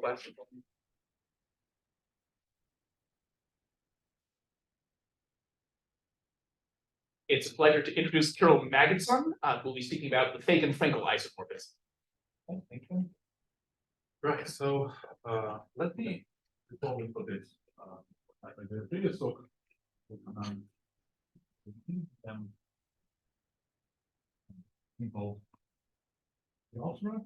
questions? It's a pleasure to introduce Kirill Magidson, who will be speaking about the Feigin-Frenkel isomorphism. Thank you. Right, so let me, before we put this, like the previous talk, involve the algebra.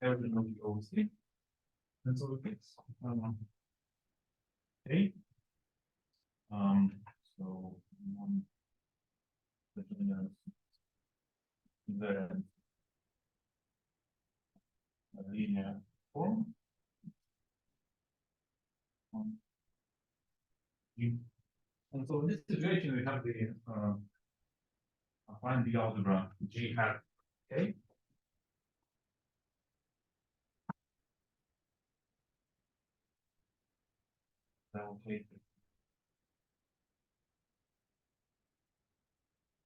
Everything will be OC. And so it's okay. So the linear form. And so in this situation, we have the find the algebra G hat K. Okay.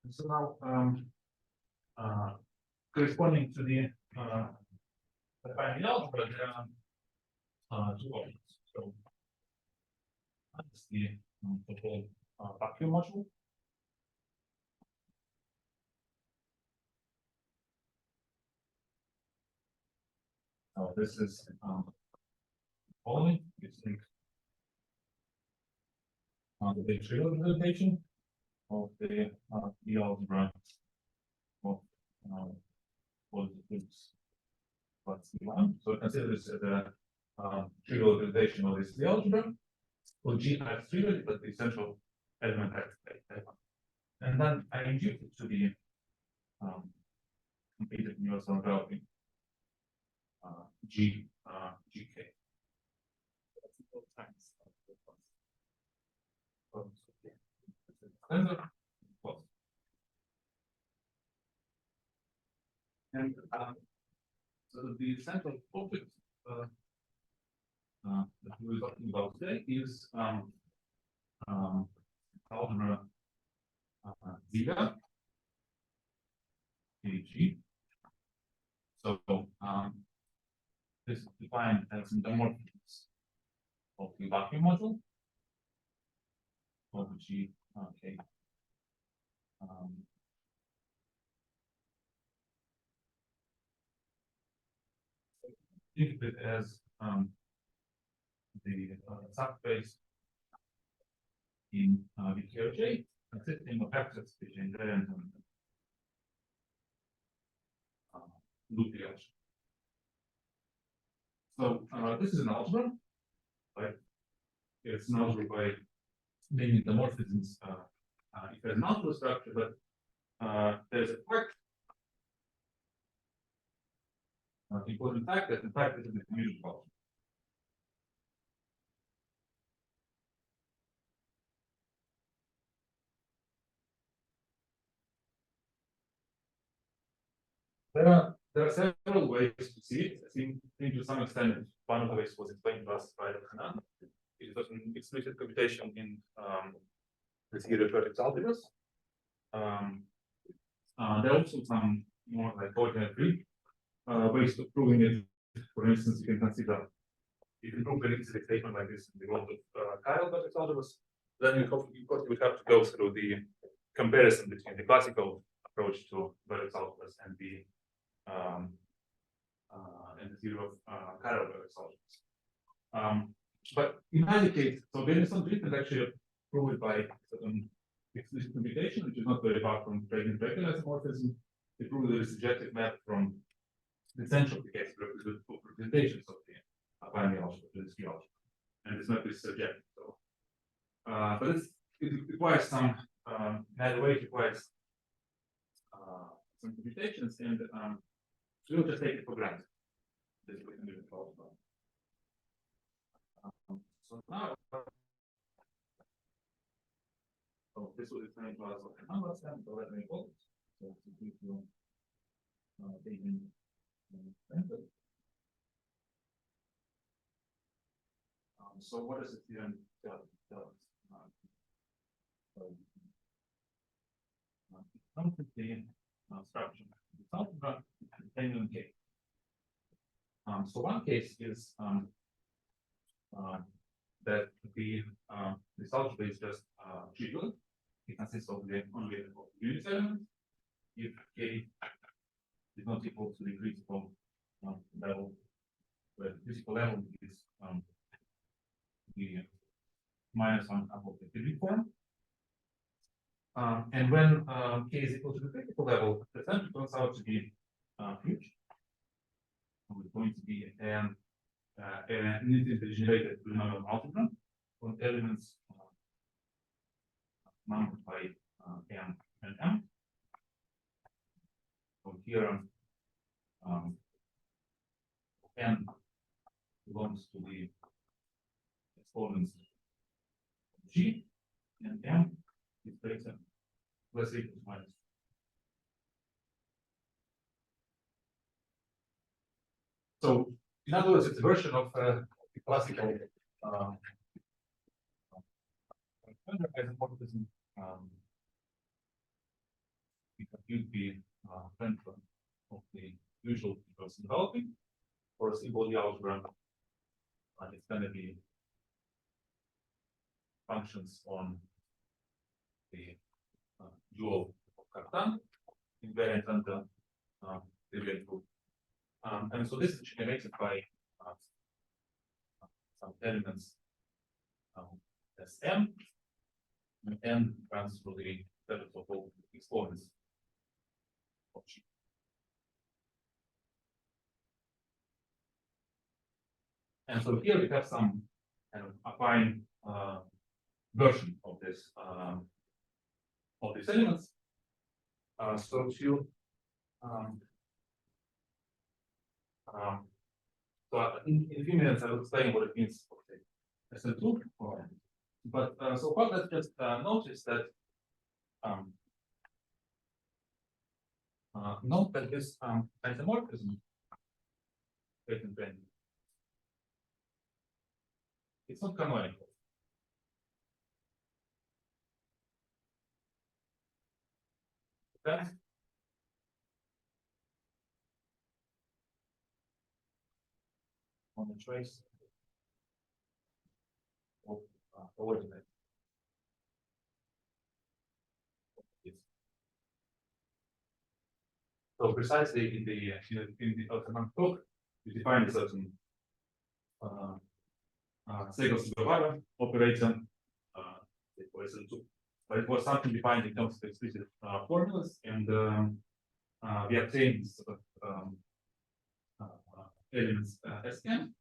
And so now, corresponding to the find the algebra, there are two options. So that's the so-called vacuum module. So this is following. It's like the trivial representation of the algebra of positives plus C1. So consider this as a trivial representation of this algebra. So G has trivial, but the essential element has type 1. And then I inject it to the completed universal routing GK. And so the central topic that we were talking about today is algebra zeta KG. So this is defined as endomorphisms of the vacuum module of G K. Think of it as the subspace in VKOJ consisting of vectors between J and loop the algebra. So this is an algebra, right? It's an algebra by naming the morphisms. It has an algebra structure, but there's a part. Important fact that in fact this is the commutative algebra. There are several ways to see it. I think to some extent one of the ways was explained to us by Elchanan. It was an explicit computation in the theory of vertex algebras. There are also some more like coordinate free ways of proving it. For instance, you can prove an explicit statement like this in the world of Kirill vertex algebras. Then you would have to go through the comparison between the classical approach to vertex algebras and the theory of Kirill vertex algebras. But in either case, so Beilinson-Drinfeld actually proved it by certain explicit computation, which is not very far from Feigin-Frenkel isomorphism. They proved there is a surjective map from the essential case representations of the affine algebra to this algebra, and this map is subjective. So, but it requires some either way, it requires some computations, and we'll just take it for granted. This we can do it all. So now, so this will explain to us what the numbers and so let me call it. So to give you Feigin-Frenkel. So what does the theorem tell us? Constantly structure of this algebra depending on K. So one case is that this algebra is just trivial. It consists of the only of unit elements. If K is not equal to the critical level, where the critical level is the -1 of the Feigin form. And when K is equal to the critical level, the center turns out to be huge. It's going to be an infinitely generated polynomial algebra on elements numbered by n and m. So here n belongs to the exponents g, and m is greater less equal to minus. So in other words, it's a version of the classical isomorphism. We compute the Frenkel of the usual person developing for a simple algebra. It's going to be functions on the dual of Cartan invariant under the real group. And so this is generated by some elements Sm, and n runs through the set of all exponents of G. And so here we have some kind of affine version of this of these elements. So to in a few minutes, I will explain what it means for the SL2. But so far, let's just notice that note that this isomorphism it's not canonical. Okay. On the trace of coordinate. So precisely in the Elchanan book, we define a certain Feigin-Frenkel operator for SL2. But it was something defined in terms of explicit formulas, and we obtained sort of elements Sn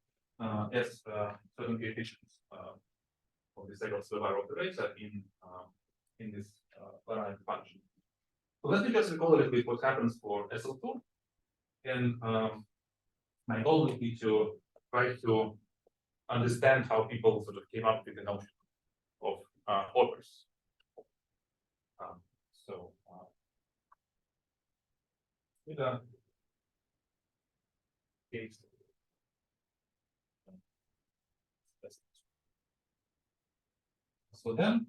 as certain coefficients of the Feigin-Frenkel operator in this finite function. So let me just recall a little bit what happens for SL2, and my goal would be to try to understand how people sort of came up with the notion of opers. With a case. So then,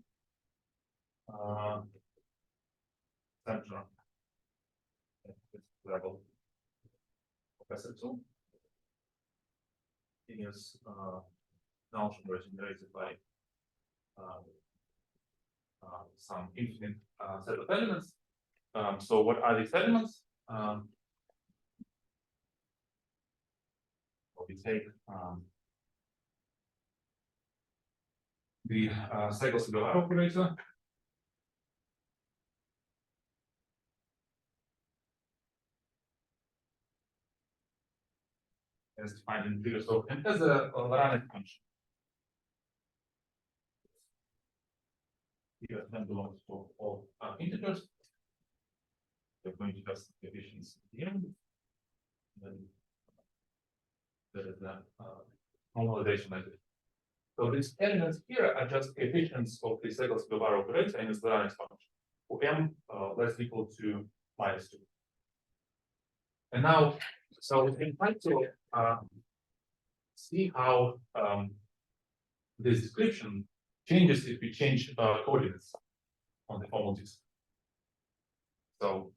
central level of SL2 is algebra generated by some infinite set of elements. So what are these elements? We take the Feigin-Frenkel operator. As defined in the previous talk, and as a Lorentz function. Here then belongs to all integers. We're going to have coefficients here. Then there is a normalization method. So these elements here are just coefficients of the Feigin-Frenkel operator and its Lorentz function, for m less equal to -2. And now, so we can try to see how this description changes if we change coordinates on the formal disk. So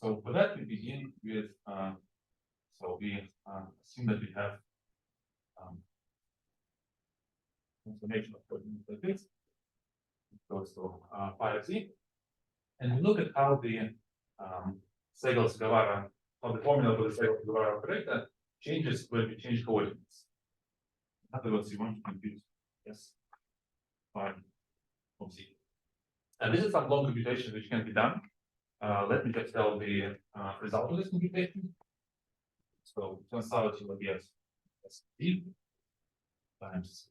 So for that, we begin with, so we assume that we have transformation of coordinates like this. It goes to phi of z. And we look at how the Segals-Guevara, how the formula for the Segals-Guevara operator changes when we change coordinates. In other words, you want to compute yes phi of z. And this is some long computation which can be done. Let me just tell the result of this computation. So it turns out you will get z times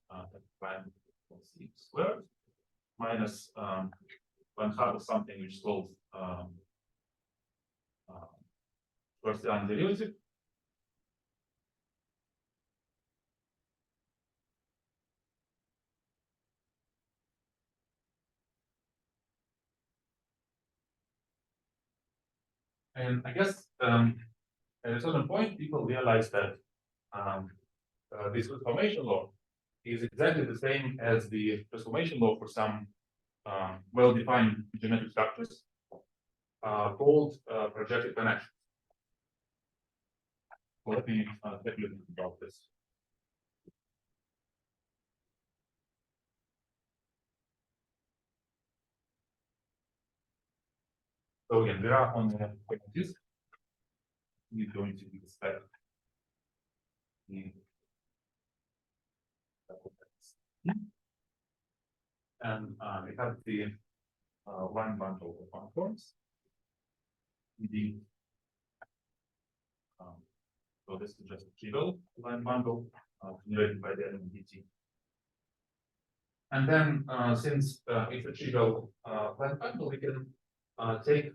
prime of z squared minus 1/2 of something which is called first round derivative. And I guess at a certain point, people realize that this transformation law is exactly the same as the transformation law for some well-defined geometric structures called projective connections. So let me take a look about this. So again, there are on the disk. We're going to expect the and we have the one bundle of conforms. The so this is just a trivial line bundle generated by the element dt. And then since it's a trivial line bundle, we can take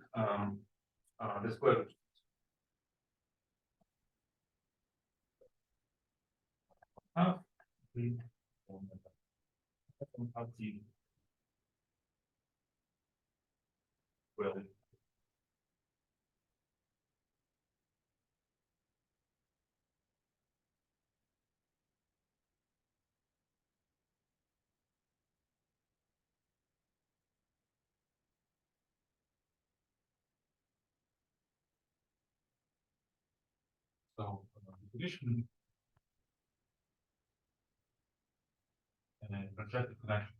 the square root. Half the half the well. So distribution and projective connection.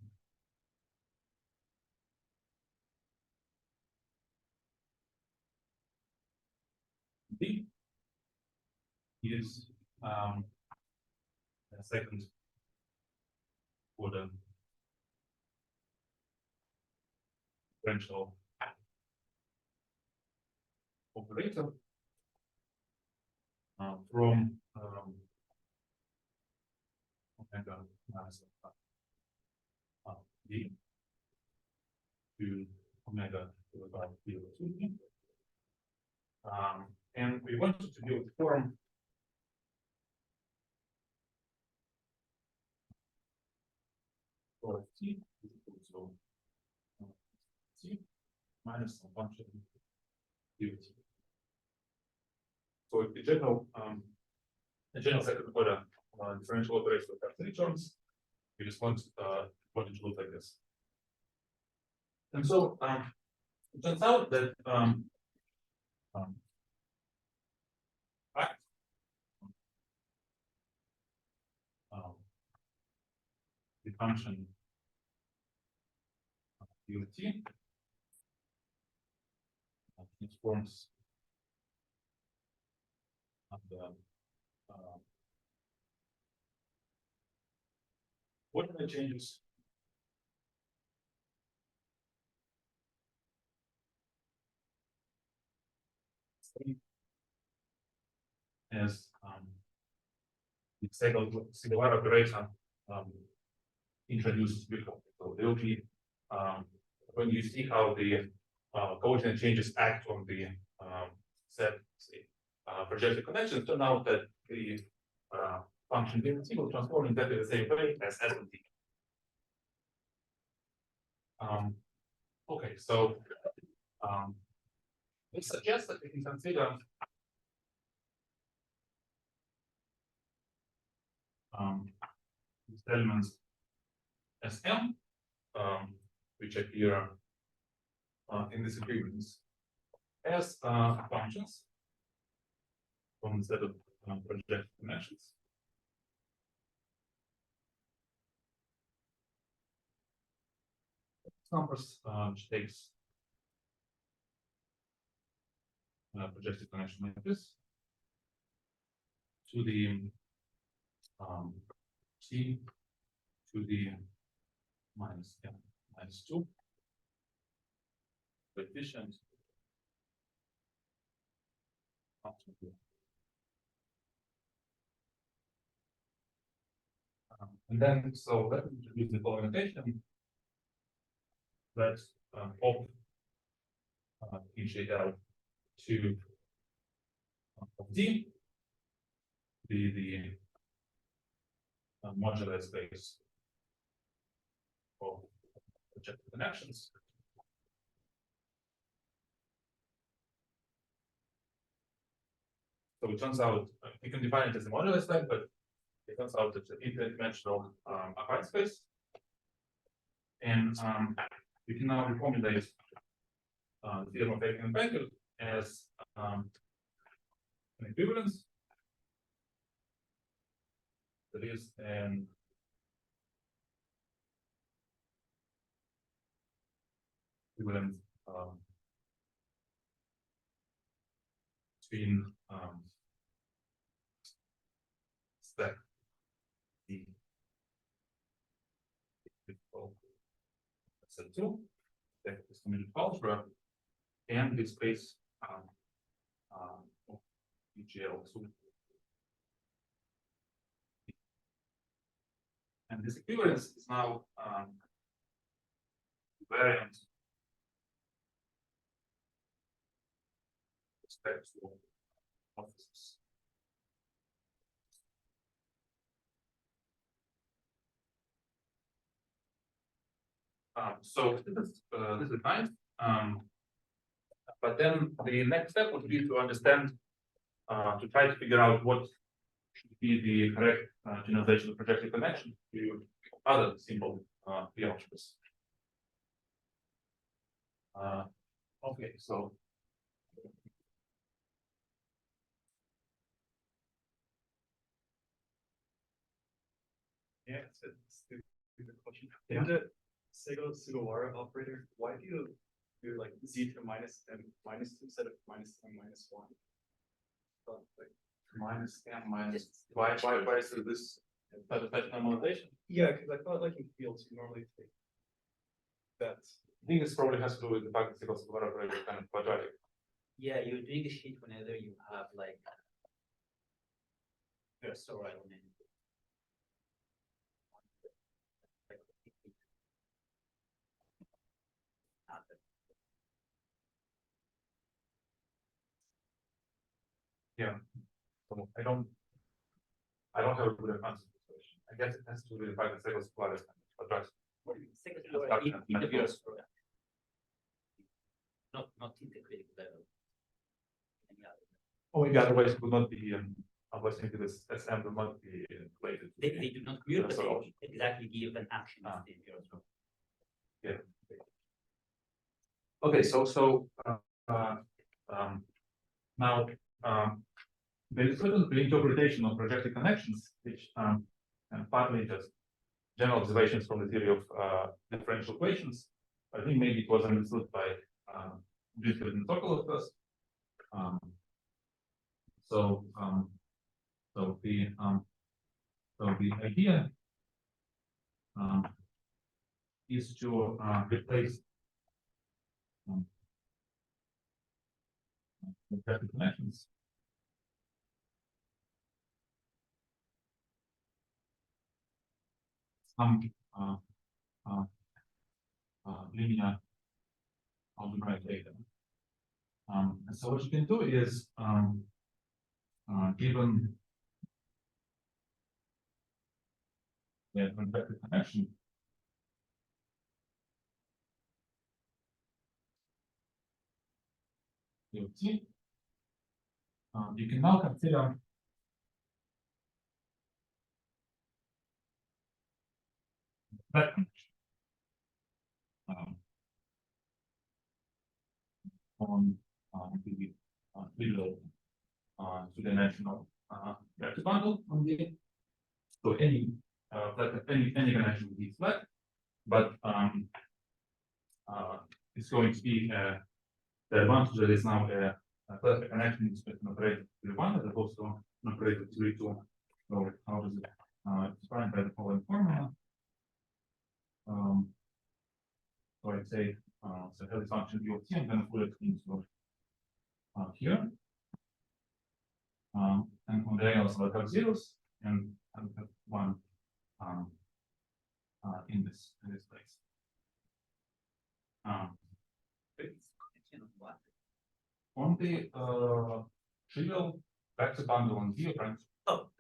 D is a second order differential operator from omega minus d to omega to about 0 to d. And we wanted to build a form for t is equal to t minus some function u t. So the general second order differential operator will have 3 terms. We just want it to look like this. And so it turns out that the function ut transforms the what are the changes as the Segals operator introduced before. So there will be when you see how the coordinate changes act on the set projective connections, turn out that the function density will transform in exactly the same way as S and T. Okay, so this suggests that we can consider these elements Sm, which appear in this equivalence as functions from the set of projected connections. Numbers which takes projected connection like this to the t to the minus 2 coefficient up to here. And then, so let me introduce the following notation that op initiate out to of D be the modular space of projected connections. So it turns out you can define it as a modular space, but it turns out it's an interdimensional affine space. And you can now reformulate the theorem of Feigin-Frenkel as an equivalence. That is an equivalence between stack the set 2, stack this community algebra, and the space EGL2. And this equivalence is now variant with respect to morphisms. So this is fine. But then the next step would be to understand, to try to figure out what should be the correct generalization of projective connection to other simple algebras. Okay, so yeah, it's the question. Yeah. In the Sugawara operator, why do you do like z to minus m minus 2 instead of minus m minus 1? Like minus m minus why is this type normalization? yeah, because I thought like in fields you normally take that. I think this probably has to do with the fact that the Sugawara operator is kind of quadratic. Yeah, you're doing a sheet whenever you have like first or element. Yeah. So I don't have a good answer to this question. I guess it has to do with the fact that Sugawara is kind of quadratic. Not integrated level. Oh, maybe otherwise it would not be otherwise maybe this SM will not be related. They do not commute, but solution. they exactly give an action Ah. in the as well. Yeah. Okay, so now there is certain interpretation of projective connections, which and partly just general observations from the theory of differential equations. I think maybe it was understood by Drinfeld and Sokolow first. So the idea is to replace projective connections some linear algebraic data. And so what you can do is given the projective connection, you can now consider that connection on the trivial two-dimensional vector bundle on the. So any any connection with this flat, but it's going to be the advantage that is now a connection is an operator to one as opposed to an operator to two. So how does it defined by the following formula? So I'd say so have this function u of t. I'm going to put it into here. And on the diagonals I'll have zeros and I'll have one in this place. On the trivial vector bundle on theorem. Oh.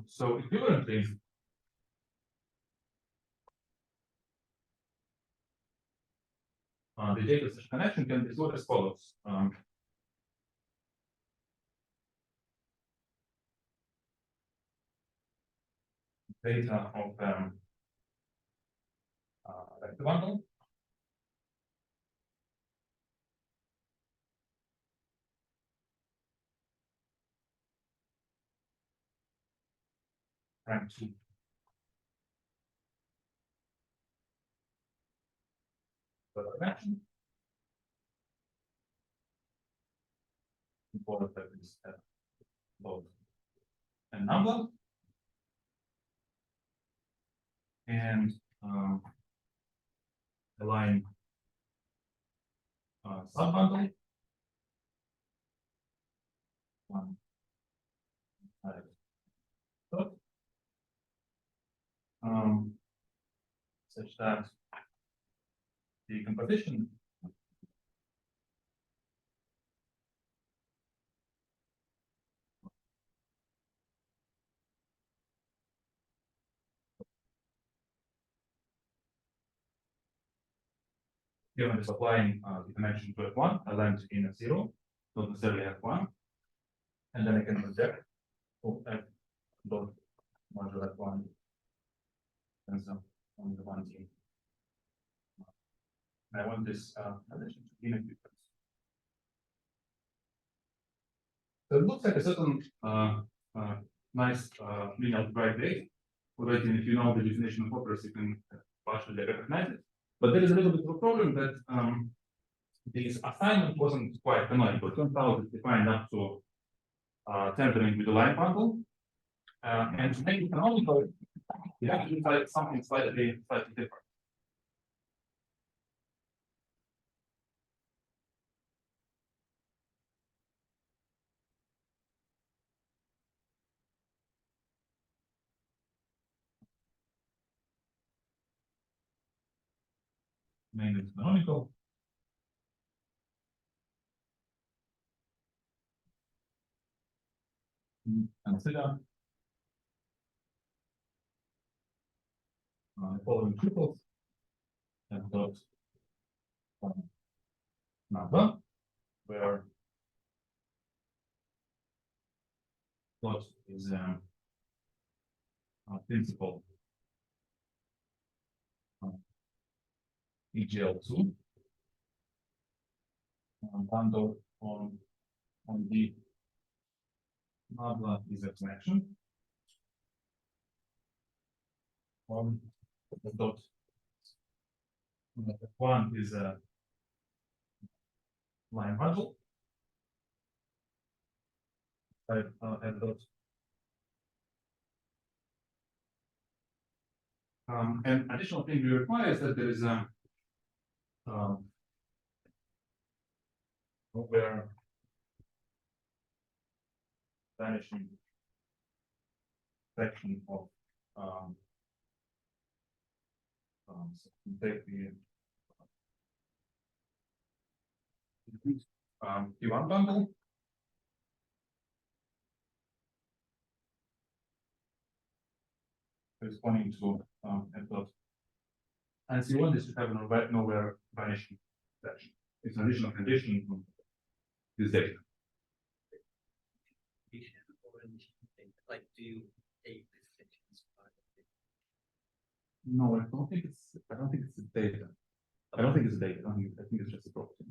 So equivalently, the data such connection can be stored as follows. Data of vector bundle rank 2. The connection. Important that is both a number and a line subbundle. One. Such that the composition given is applying the connection to F1, I land in F0, not necessarily F1, and then I can project F dot modulo F1 and so on the one team. I want this addition to be in difference. So it looks like a certain nice linear algebraic way. Already, if you know the definition of opers, you can partially recognize it. But there is a little bit of a problem that this assignment wasn't quite canonical. It turns out it's defined up to tempering with the line bundle. And to make it canonical, you actually type something slightly different. Name is canonical. Consider the following triples and dot number where dot is principal EGL2 bundle on the number is a connection on the dot. One is a line module. And dot. And additional thing we require is that there is a where vanishing section of so take the P1 bundle corresponding to F dot, and C1 is to have nowhere vanishing section. It's an additional condition from this data. Like, do you take this sections? No, I don't think it's a data. I don't think it's a data. I think it's just a property.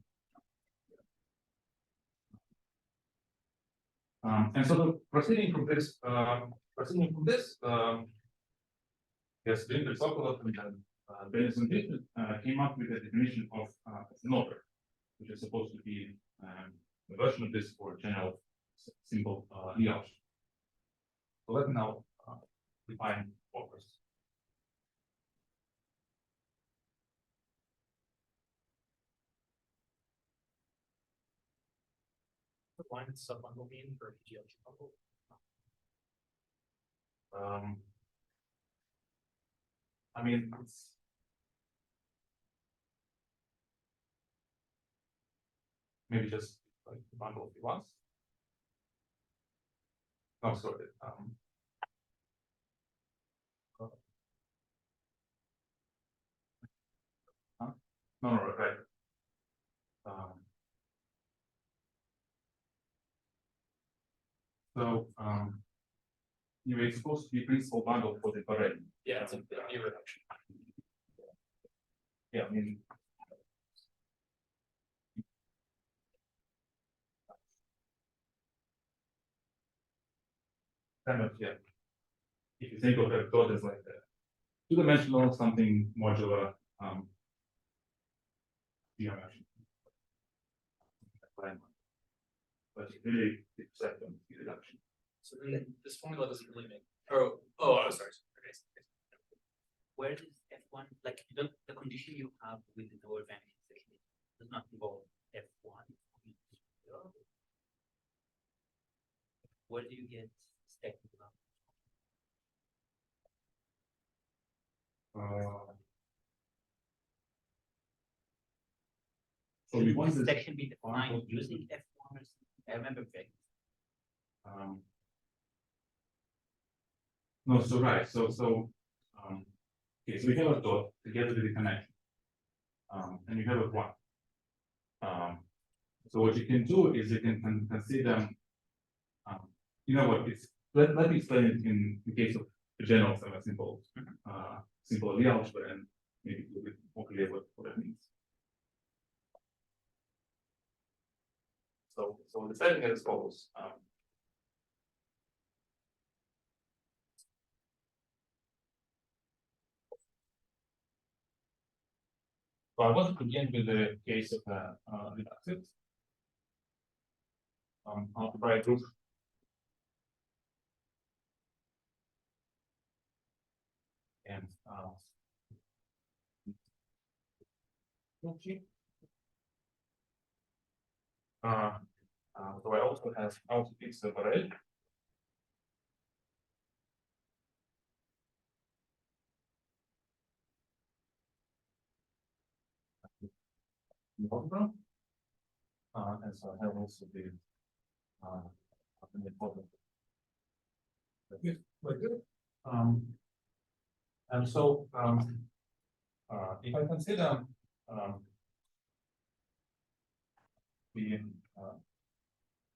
And so proceeding from this, yes, Drinfeld and Beilinson-Drinfeld came up with a definition of an oper, which is supposed to be a version of this for general simple Lie. So let me now define opers. The line sub-bundle mean for PGL bundle. I mean, it's maybe just like the bundle if it wants. No, sorry. No, right. So anyway, it's supposed to be principal bundle for the array. Yeah, it's a new reduction. Yeah, I mean. Kind of, yeah. If you think of a code as like a two-dimensional something modular geometry. But it really accept them the reduction. So then this formula doesn't really make. Oh, sorry. Okay. Where does F1, like the condition you have with the lower vanishing section does not involve F1? Where do you get stacked? So we want this this section be defined using F1 or something? I remember very. No, so right, so okay, so we have a dot together with the connection, and you have a one. So what you can do is you can consider, you know what? It's let me explain it in the case of the general simple Lie algebra, and maybe a little bit more clear what that means. So the setting is as follows. So I want to begin with the case of reductive algebraic group. And so I also have out x over L. Algebra. And so I have also the like this. And so if I consider the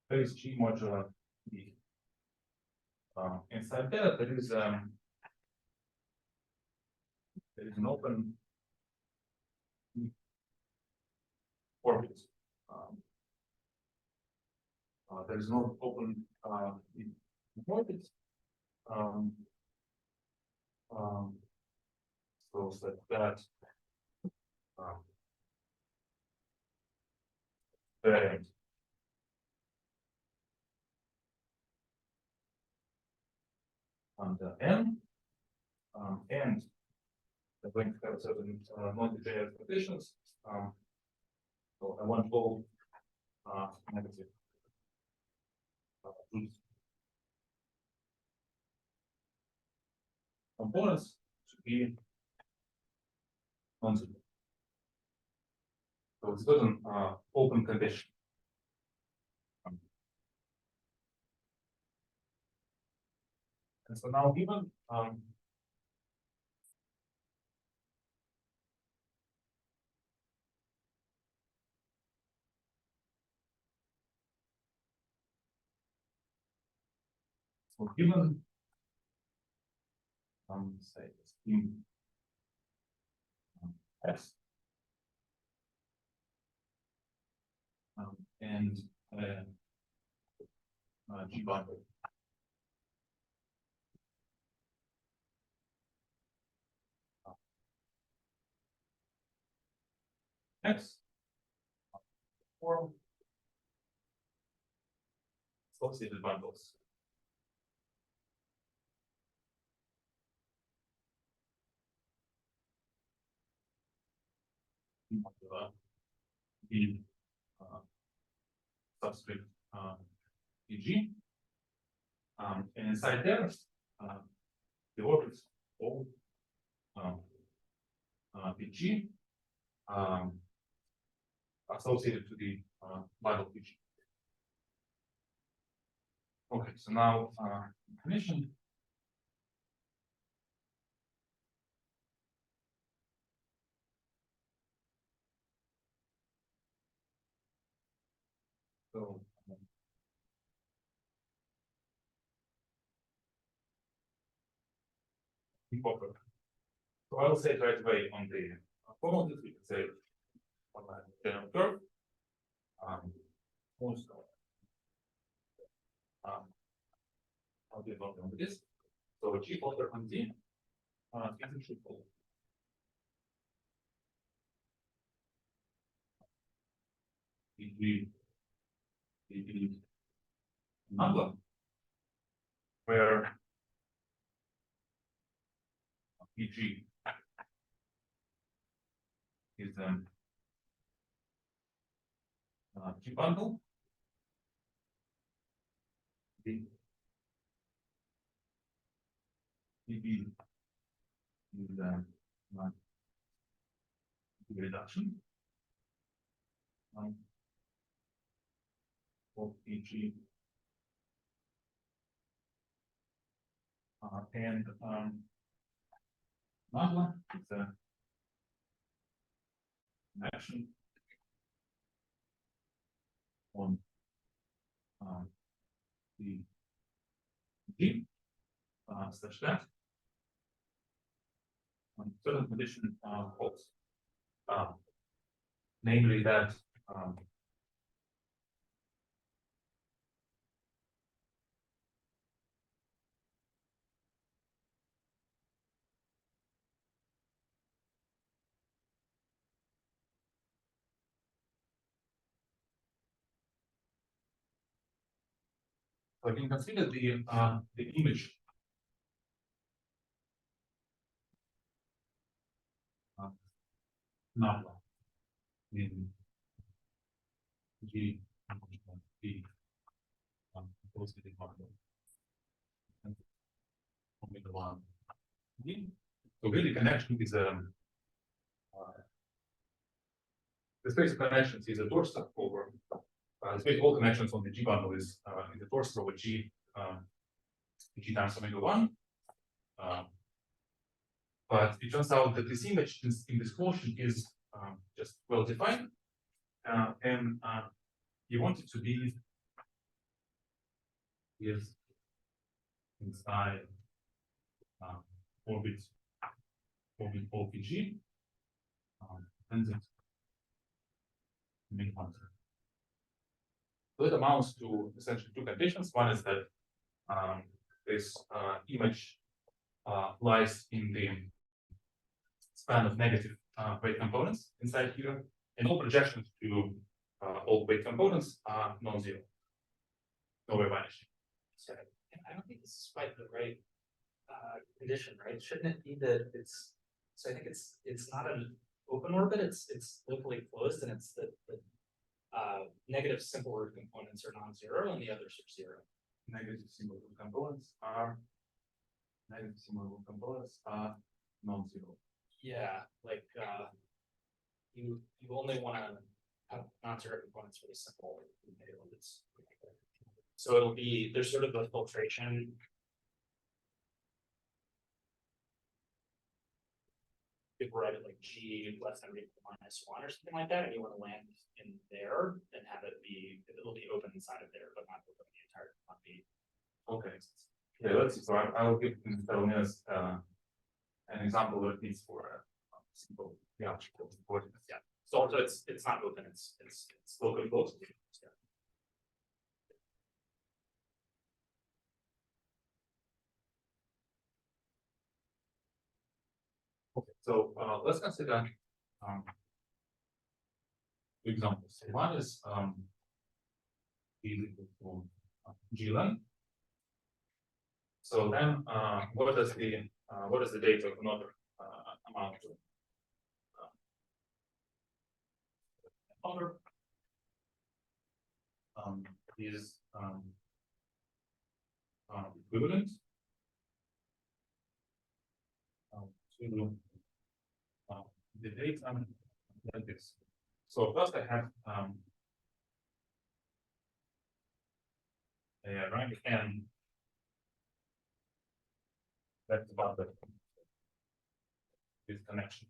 base G modular B, inside there is an open orbit. There is no open orbit. So that variant under N, and they're going to have certain non-degenerate conditions. So I want all negative roots. Components should be non-zero. So it's got an open condition. And so now given so given say scheme S. And G bundle. X. Or associated bundles. B subscript PG. And inside there, the orbits O PG associated to the bundle PG. Okay, so now definition. So improper. So I will say it right away on the formula. We can say on my general curve. Also, I'll do it on this. So G filter on D is a triple. The number where PG is G bundle. The DB is reduction of PG and number is an action on the G such that certain condition holds, namely that so I can consider the image number in G B positive bundle. And only the one. So really connection is the space of connections is a dorsal over the space of all connections on the G bundle is the dorsal over G G times omega 1. But it turns out that this image in this quotient is just well defined, and you want it to be is inside orbit OPG, and it make one. So it amounts to essentially two conditions. One is that this image lies in the span of negative weight components inside here, and all projections to all weight components are non-zero, nowhere vanishing. So I don't think this is quite the right condition, right? Shouldn't it be that it's, so I think it's not an open orbit, it's locally closed, and it's the negative simple root components are non-zero and the others are zero. Negative single root components are non-zero. Yeah, like you only want to have non-zero components for the simple orbits. So it'll be, there's sort of a filtration. If we're at like G less than or equal to -1 or something like that, and you want to land in there and have it be, it'll be open inside of there, but not open the entire quantity. Okay. Yeah, let's see. So I will give Mr. an example that needs for simple, yeah, coordinates. Yeah. So also it's not open, it's locally closed. Yeah. Okay, so let's consider two examples. One is is equal to GLN. So then what is the data of another amount of other is equivalent to the data like this. So first I have a rank n that's about this connection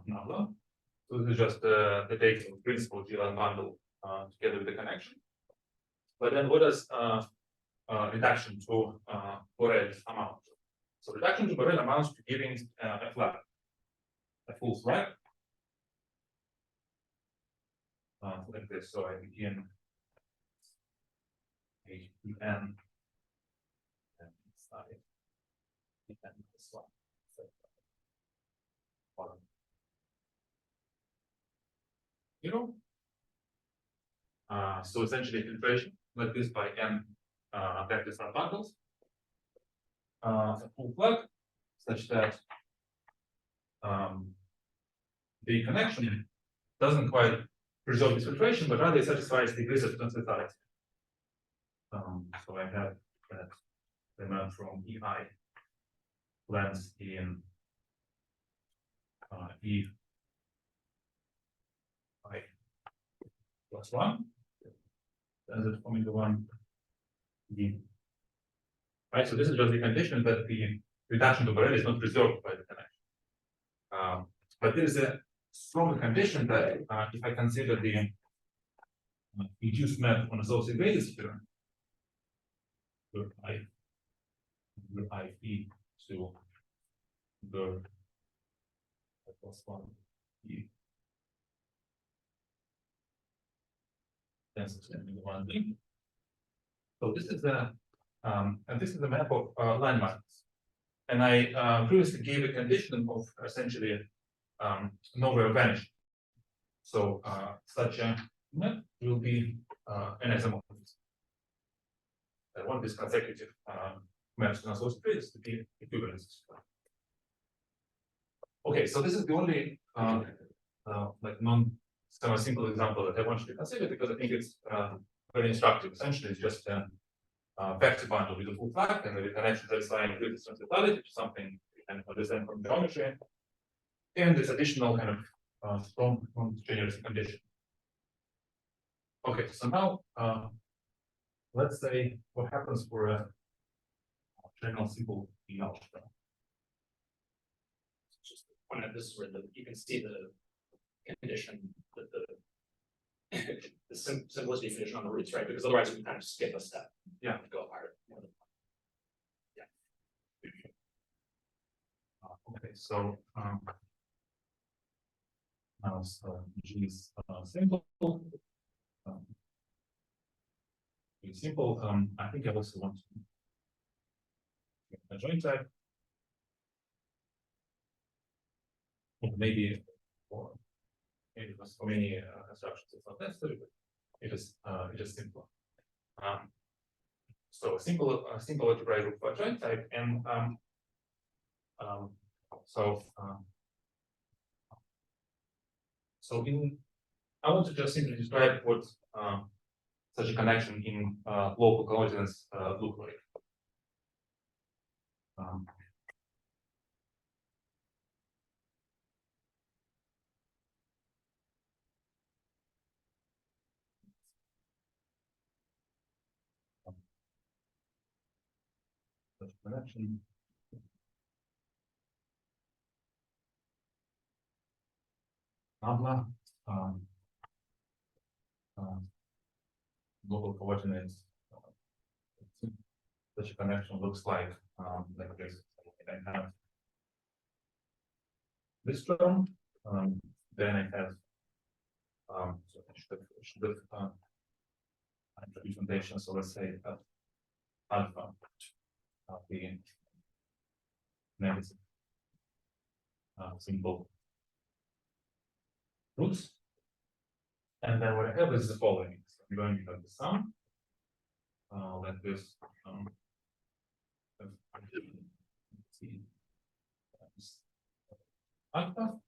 number. So this is just the data of principal GLN bundle together with the connection. But then what does reduction to Borel amount? So reduction to Borel amounts to giving a flag, a full flag, like this. So I begin n and side n this one. Zero. So essentially filtration like this by n vectors from bundles. A full flag such that the connection doesn't quite preserve this filtration, but rather it satisfies the degrees of transversality. So I have that element from EI length in E I plus 1. As it forming the one D. Right, so this is just the condition that the reduction to Borel is not preserved by the connection. But there is a strong condition that if I consider the induced map on associated basis theorem, I feed to the plus 1 E. That's extending the one thing. So this is the and this is the map of line markers. And I previously gave a condition of essentially nowhere vanishing. So such a map will be an isomorphism. I want this consecutive maps to associated basis to be equivalences. Okay, so this is the only like non-simple example that I want you to consider because I think it's very instructive. Essentially, it's just a vector bundle with a full flag and with a connection satisfying with transversality to something you can understand from geometry, and this additional kind of strong generous condition. Okay, so now let's say what happens for a general simple in algebra. Just point out this is where you can see the condition that the simplicity condition on the roots, right? Because otherwise we can kind of skip a step. Yeah. Go higher. Yeah. Okay, so now G is simple. Simple. I think I also want to get a joint type. Or maybe for many constructions it's not necessary, but it is simpler. So a simple algebraic group for joint type, and I want to just simply describe what such a connection in local coordinates look like. Such a connection. Local coordinates. Such a connection looks like this I have this term, then I have so I should have representation. So let's say alpha the negative simple roots, and then what I have is the following. So I'm going to have the sum like this. Alpha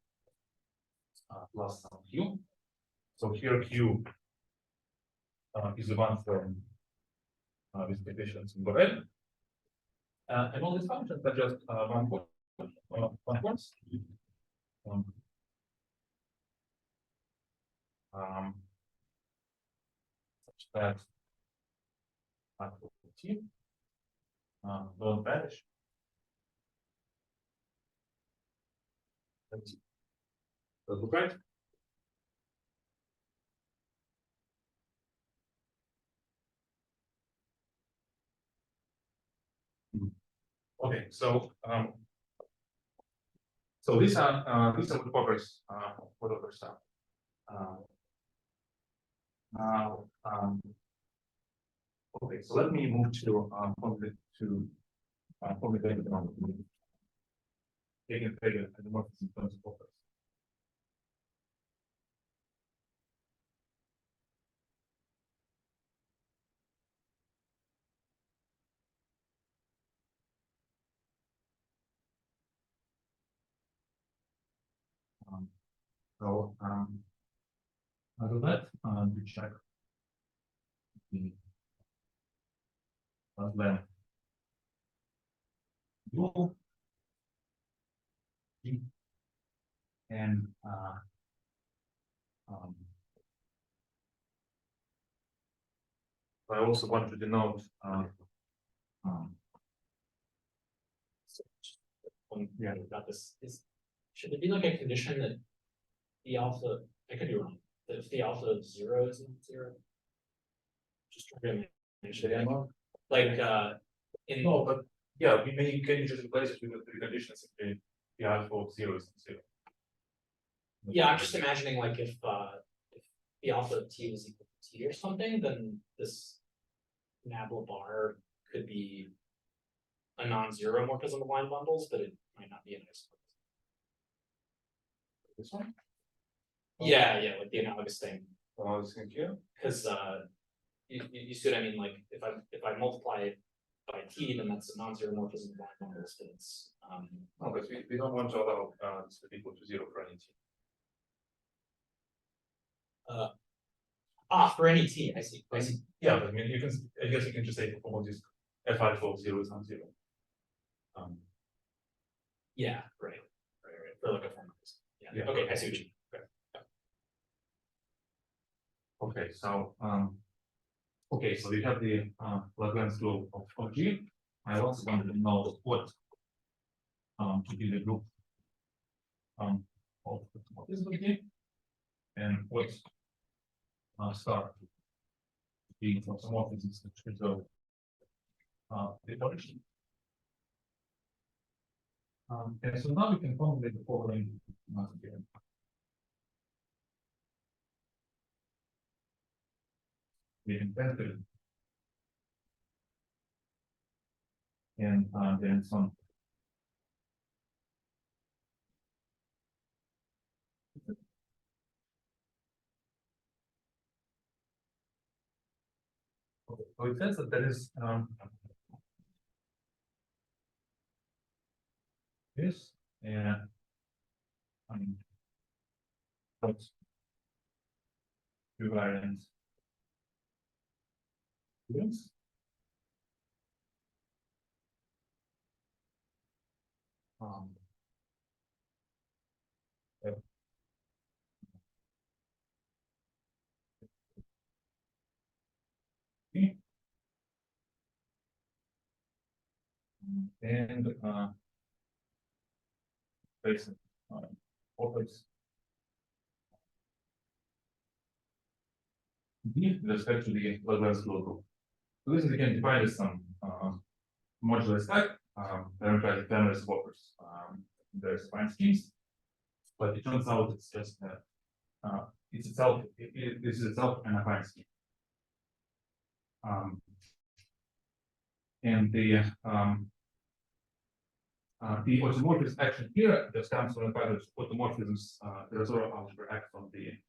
plus some q. So here q is the one from with coefficients in red, and all these functions are just one forms. Such that t don't vanish. Does it look right? Okay, so these are what opers are. Now okay, so let me move to formulate Feigin isomorphism in terms of opers. So out of that, we check the then U and I also want to denote Yeah, got this. Should it be like a condition that the alpha, I could be wrong, that if the alpha of 0 is not 0? Just trying to mention it. Like in no, but yeah, we may can just replace it with the conditions if the alpha of 0 is 0. yeah, I'm just imagining like if the alpha of t was equal to t or something, then this nabla bar could be a non-zero morphism of line bundles, but it might not be an isomorphism. This one? Yeah, like the analogous thing. Oh, this thing here? Because you see what I mean? Like if I multiply it by t, then that's a non-zero morphism of line bundles, but it's No, but we don't want to allow this to be equal to 0 for any t. for any t, I see. Yeah, but I mean, I guess you can just say for this f alpha of 0 is not 0. Yeah, right. For like a formalism. Yeah. Okay, I see what you mean. Okay, so we have the Lagrange group of G. I also wanted to know what to be the group of this G and what star being from isomorphisms which preserve the origin. And so now we can formulate the following theorem. We invented and then some okay, so it says that there is this and two variants students. Yep. And basic opers B with respect to the Lagrange group. So this is again defined as some modular stack parameterized families of opers. There's affine schemes, but it turns out it's just it's itself. This is itself an affine scheme. And the automorphism action here just comes from the fact that automorphisms the Razor algebra acts on the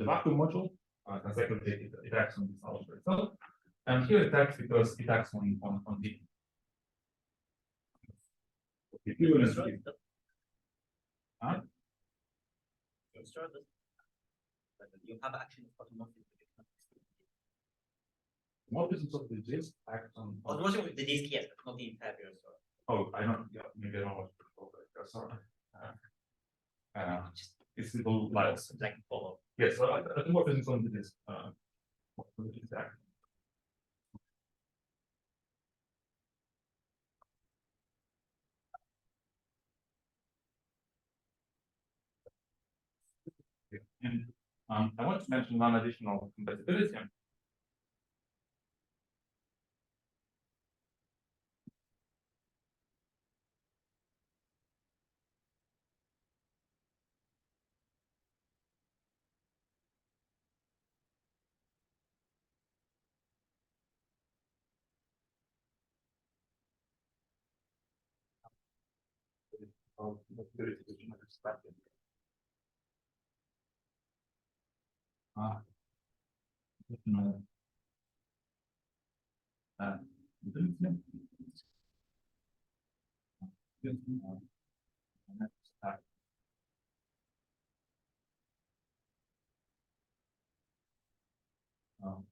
vacuum module. Consequently, it acts on this algebra itself, and here it acts because it acts on the equivalence. You have action of automorphism. Morphisms of the disk act on. Automorphism with the disk, yes, but not the entire story. Oh, I don't. Yeah, maybe I don't know what. Sorry. It's little lights. Like follow. Yes, so automorphisms on the disk. Act. And I want to mention one additional compatibility.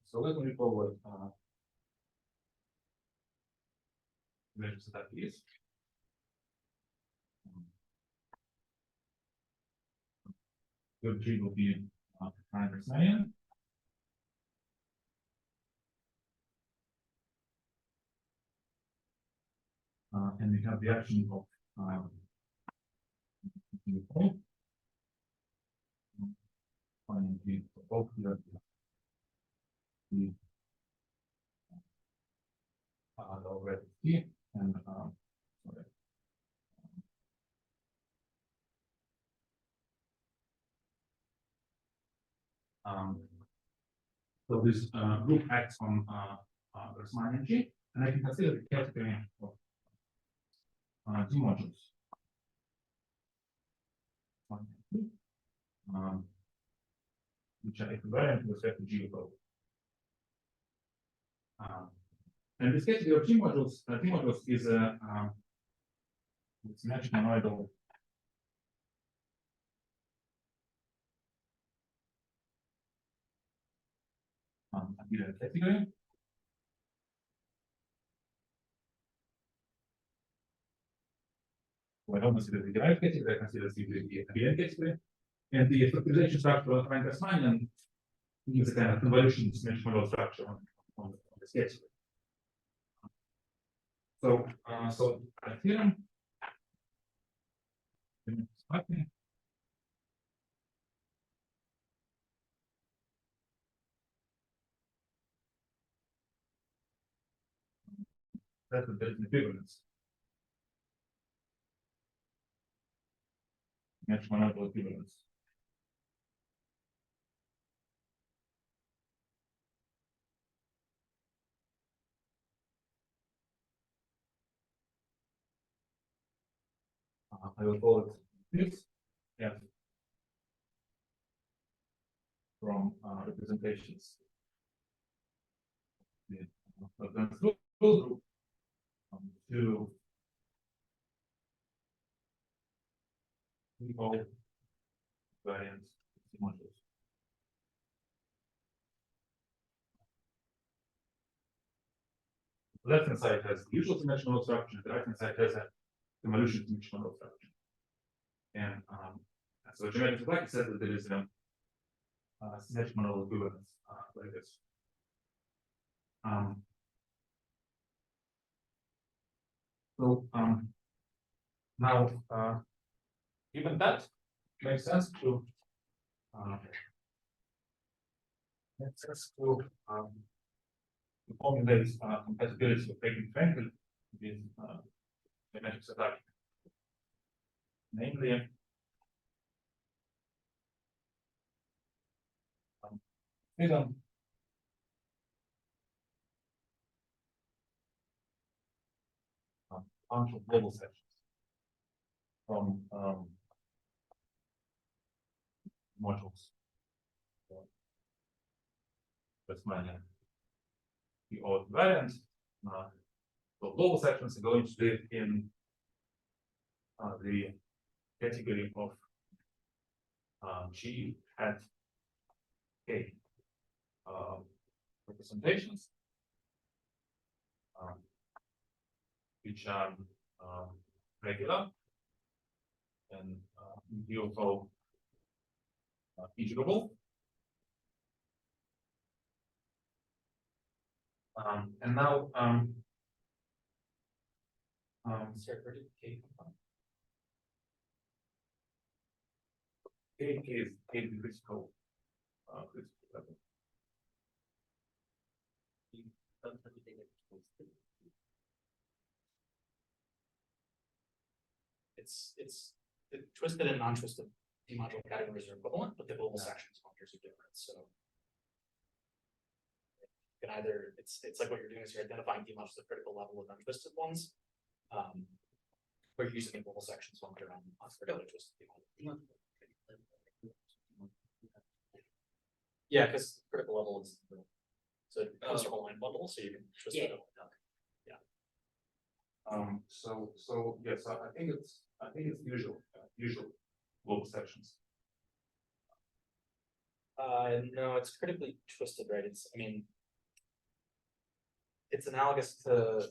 So let me forward measures that is. Good tree will be -9. And we have the action of finding the both here the already here and sorry. So this group acts on Riemann energy, and I can consider the category of D modules. Which are equivalent to respect to G of O. And this category of G modules is a symmetric monoidal category. So I don't consider the derived category, I consider the abelian category. And the factorization structure of Feigin-Frenkel is a kind of convolution symmetric model structure on this category. So a theorem. That's the equivalence. Symmetric monodal equivalence. I will call it this. Yeah. From representations. Yeah. But then group to all variants modules. The left hand side has the usual symmetric model structure, the right hand side has a convolution symmetric model structure. And so geometric like says that there is a symmetric model equivalence like this. Now even that makes sense to formulate compatibility of Feigin-Frenkel with the matrix attack. Namely, freedom bunch of global sections from modules. That's my the odd variant. So global sections are going to live in the category of G hat K representations, which are regular and beautiful integrable. And now Sorry, where did K come from? K is the critical level. It's the twisted and non-twisted demodule categories are equivalent, but the global sections functors are different, so. You can either, it's like what you're doing is you're identifying demodules at critical level with untwisted ones. Or you're using a global sections functor on particular twisted demodule. Yeah, because critical level is so it comes from a line bundle, so you can twist it up. So yes, I think it's usual global sections. No, it's critically twisted, right? It's, I mean, it's analogous to,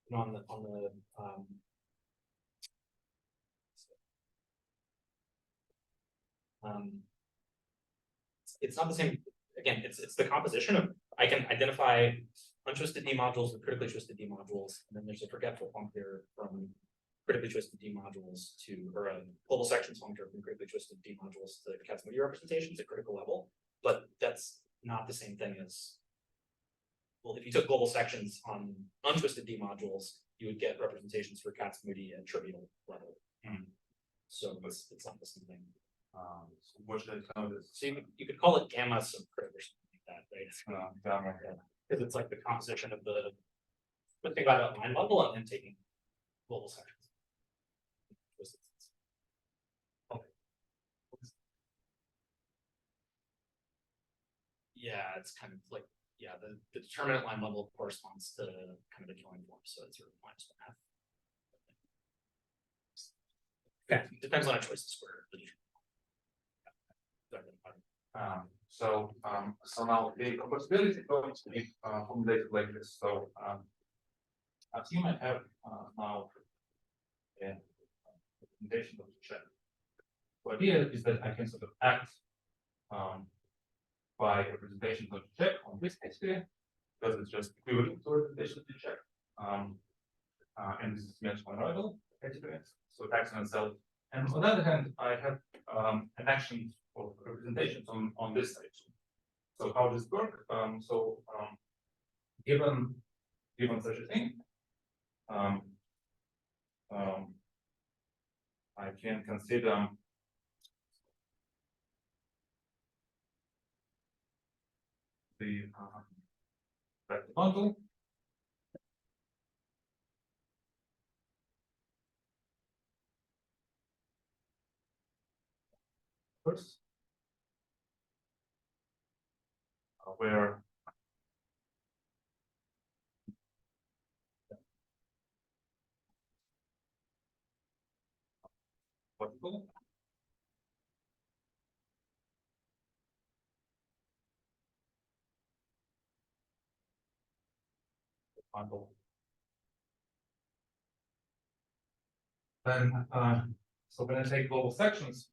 you know, on the it's not the same. Again, it's the composition of, I can identify untwisted D modules with critically twisted D modules, and then there's a forgetful functor from critically twisted D modules to, or a global sections functor from critically twisted D modules to Kac-Moody representations at critical level. But that's not the same thing as, well, if you took global sections on untwisted D modules, you would get representations for Kac-Moody at trivial level. So it's not the same thing. So what should I tell this? So you could call it gamma subcrit or something like that, right? Gamma. Because it's like the composition of the thing about that line level and then taking global sections. Okay. Yeah, it's kind of like, yeah, the determinant line level corresponds to kind of the killing form, so it's sort of -1/2. Okay, depends on a choice of square. So now the compatibility is going to be formulated like this. So as you might have now a representation of the check. The idea is that I can sort of act by representation of the check on this case here, because it's just equivalent to representation of the check. And this is matched monoidal category, so it acts on itself. And on the other hand, I have an action of representations on this side. So how does it work? Given such a thing, I can consider the vector bundle. First, where particle bundle. Then, so when I take global sections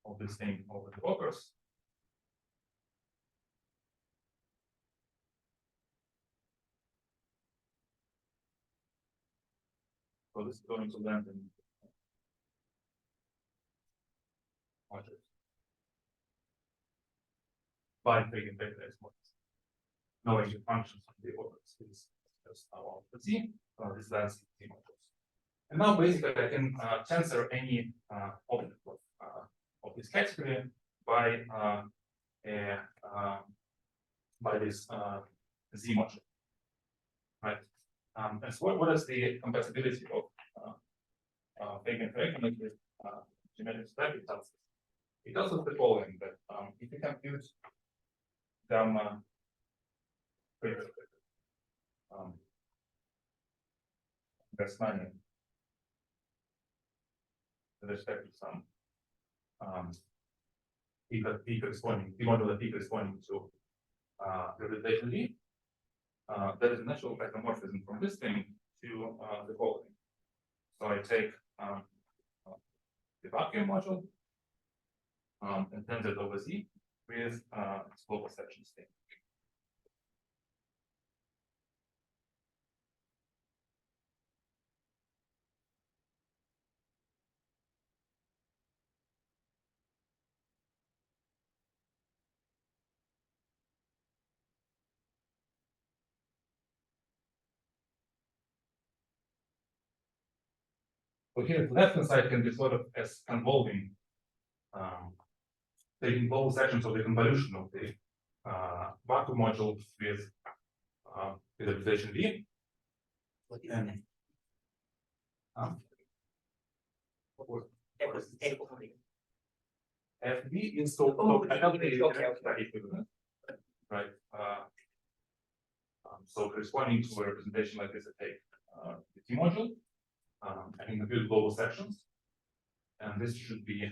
of this thing over the opers, so this is going to land in modules by Feigin-Frenkel isomorphism, knowing the functions of the opers. as our Z, this lens Z modules. And now basically I can tensor any object of this category by this Z module, right? And so what is the compatibility of Feigin-Frenkel with geometric space? It tells us the following, that if you compute gamma that's money with respect to some p corresponding, p modular p corresponding to representation V, there is a natural isomorphism from this thing to the following. So I take the vacuum module and tensor it over Z with its global section state. So here the left hand side can be sort of as convolving, taking global sections of the convolution of the vacuum module with the representation V. What is And F? what was F of something. FV is so Okay, I have the okay. equivalent, right? So corresponding to a representation like this, I take the T module. I can compute global sections, and this should be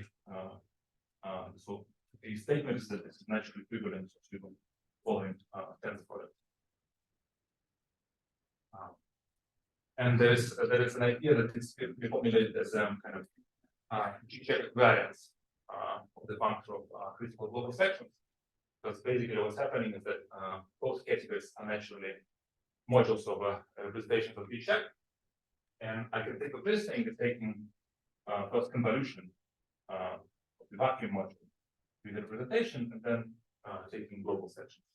so the statement is that this is naturally equivalent to the following tensor product. And there is an idea that it's be formulated as kind of G-check variance of the function of critical global sections. Because basically what's happening is that both categories are naturally modules of representations of G-check. And I can think of this thing as taking first convolution of the vacuum module with the representation, and then taking global sections.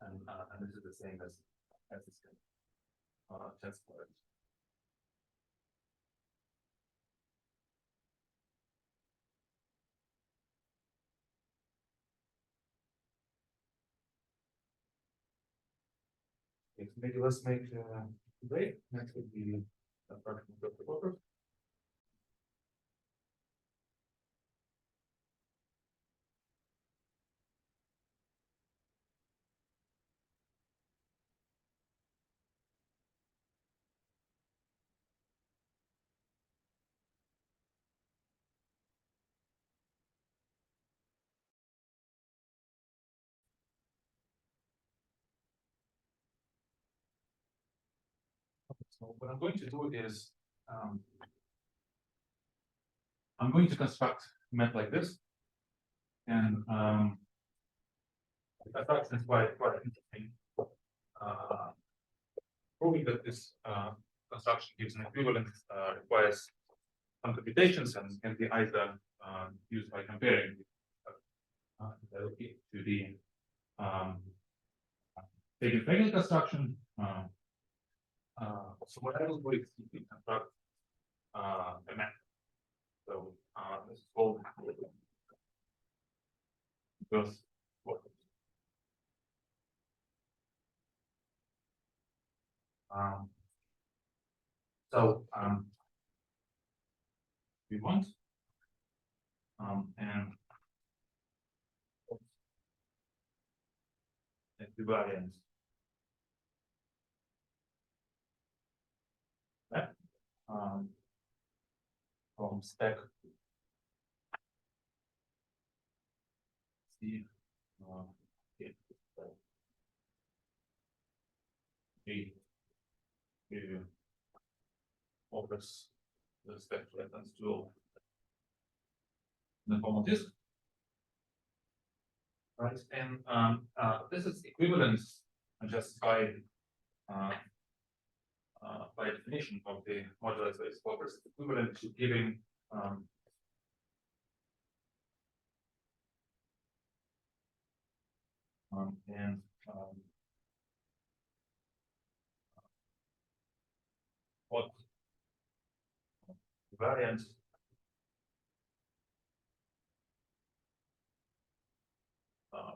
And this is the same as this tensor product. Okay, so maybe let's make break. Next would be a fraction of the opers. So what I'm going to do is I'm going to construct a map like this, and I thought it's quite interesting. Proving that this construction gives an equivalent requires some computations and can be either used by comparing to the Feigin-Frenkel construction. So what I will do is simply construct a map. So this is called because what so we want and equivariant map from spec C B to opers the spec reference to the form of this. Right, and this is equivalent just by definition of the modular space opers, it's equivalent to giving variant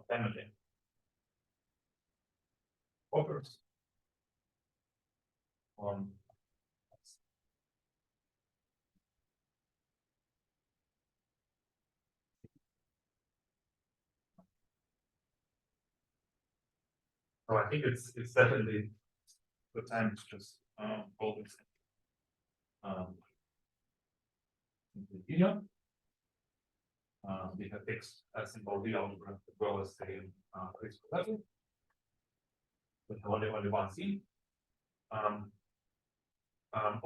family opers on so I think it's definitely the time to just call this video. We have fixed a simple D algebra as well as the critical level with only one C.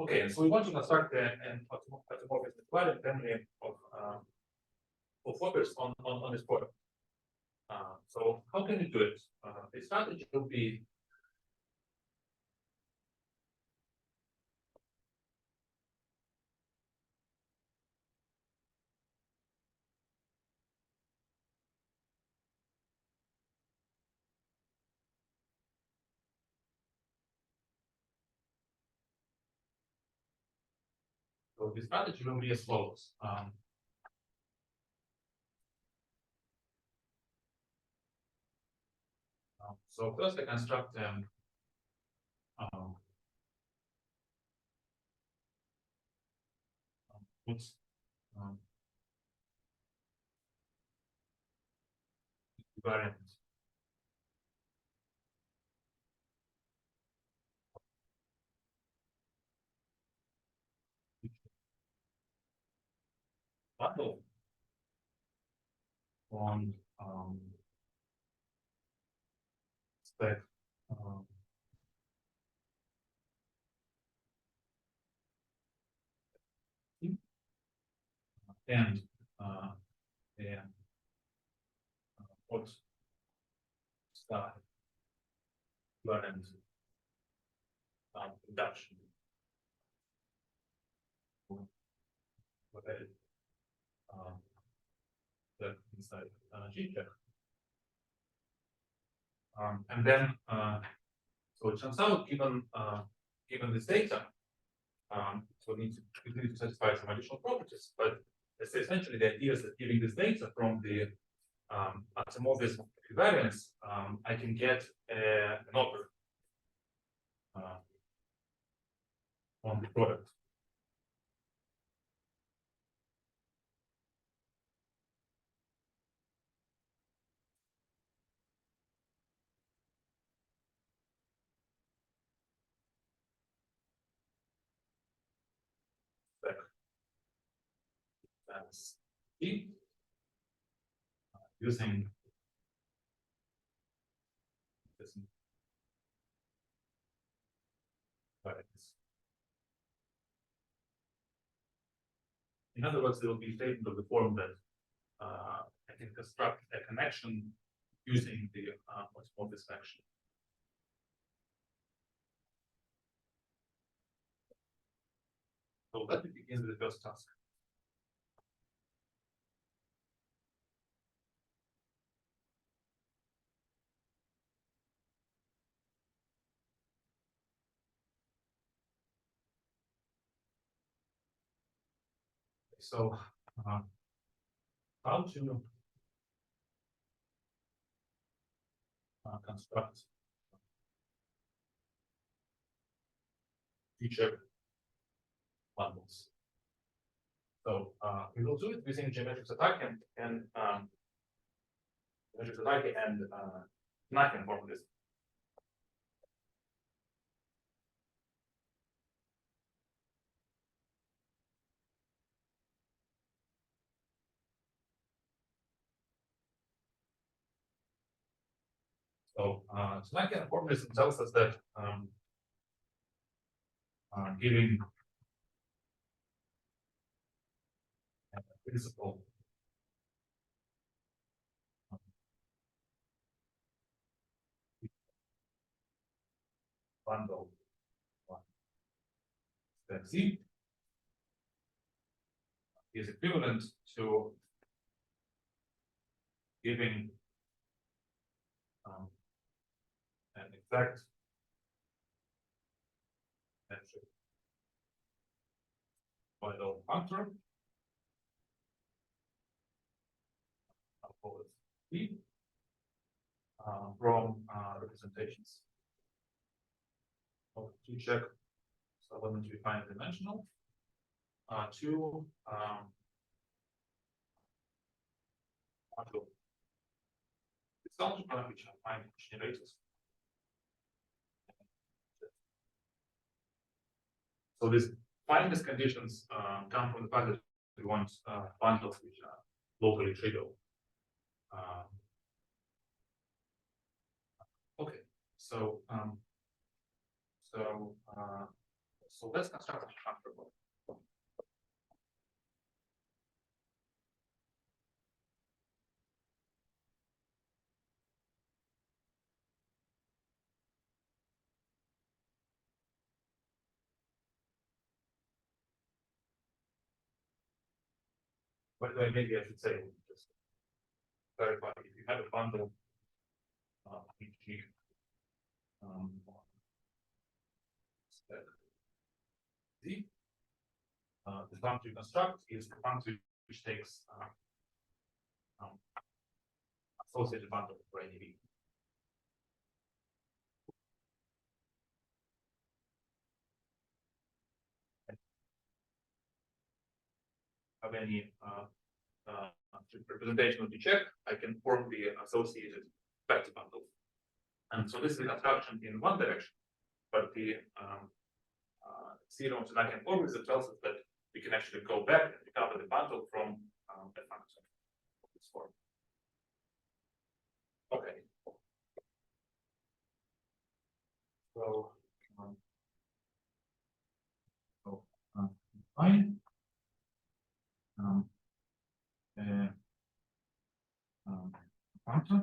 Okay, and so we want to construct an automorphism divided family of opers on this product. So how can we do it? The strategy will be as follows. So first I construct oops, variant bundle on spec and the what style variant reduction. Whatever that inside G check. And then so it turns out given this data, so we need to satisfy some additional properties, but essentially the idea is that giving this data from the automorphism equivariance, I can get an oper on the product. That's E using this variance. In other words, there will be a statement of the form that I can construct a connection using the automorphism action. So let me begin with the first task. So how to construct feature bundles. So we will do it using geometric attack and knocking formulas. So knocking formalism tells us that giving a principal bundle step C is equivalent to giving an exact metric bundle function functor. I'll call it P from representations of two check elements we find dimensional to this algebra which I find generators. So these fineness conditions come from the fact that we want bundles which are locally trivial. Okay, so so let's construct a functor. By the way, maybe I should say, just clarify, if you have a bundle, e.g., Z, the functor you construct is the functor which takes associated bundle for any V. Have any representation of the check, I can form the associated vector bundle. And so this is construction in one direction, but the theorem of the algorithm tells us that we can actually go back and recover the bundle from the function of this form. Okay. So, fine. Function.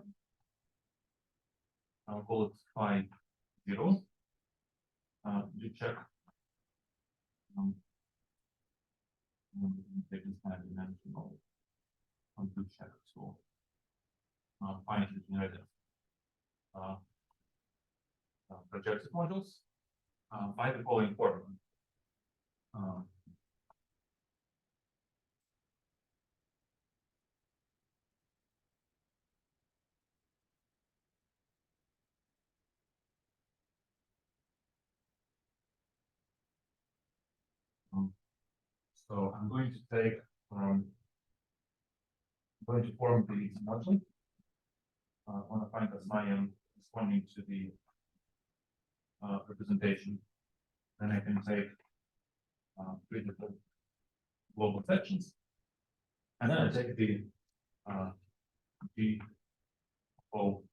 I'll call it phi 0. You check. Take this kind of dimensional check. So, finite generated projective modules by the following formula. So I'm going to take I'm going to form the module on a point as I am responding to the representation. Then I can take three different global sections, and then I take the G of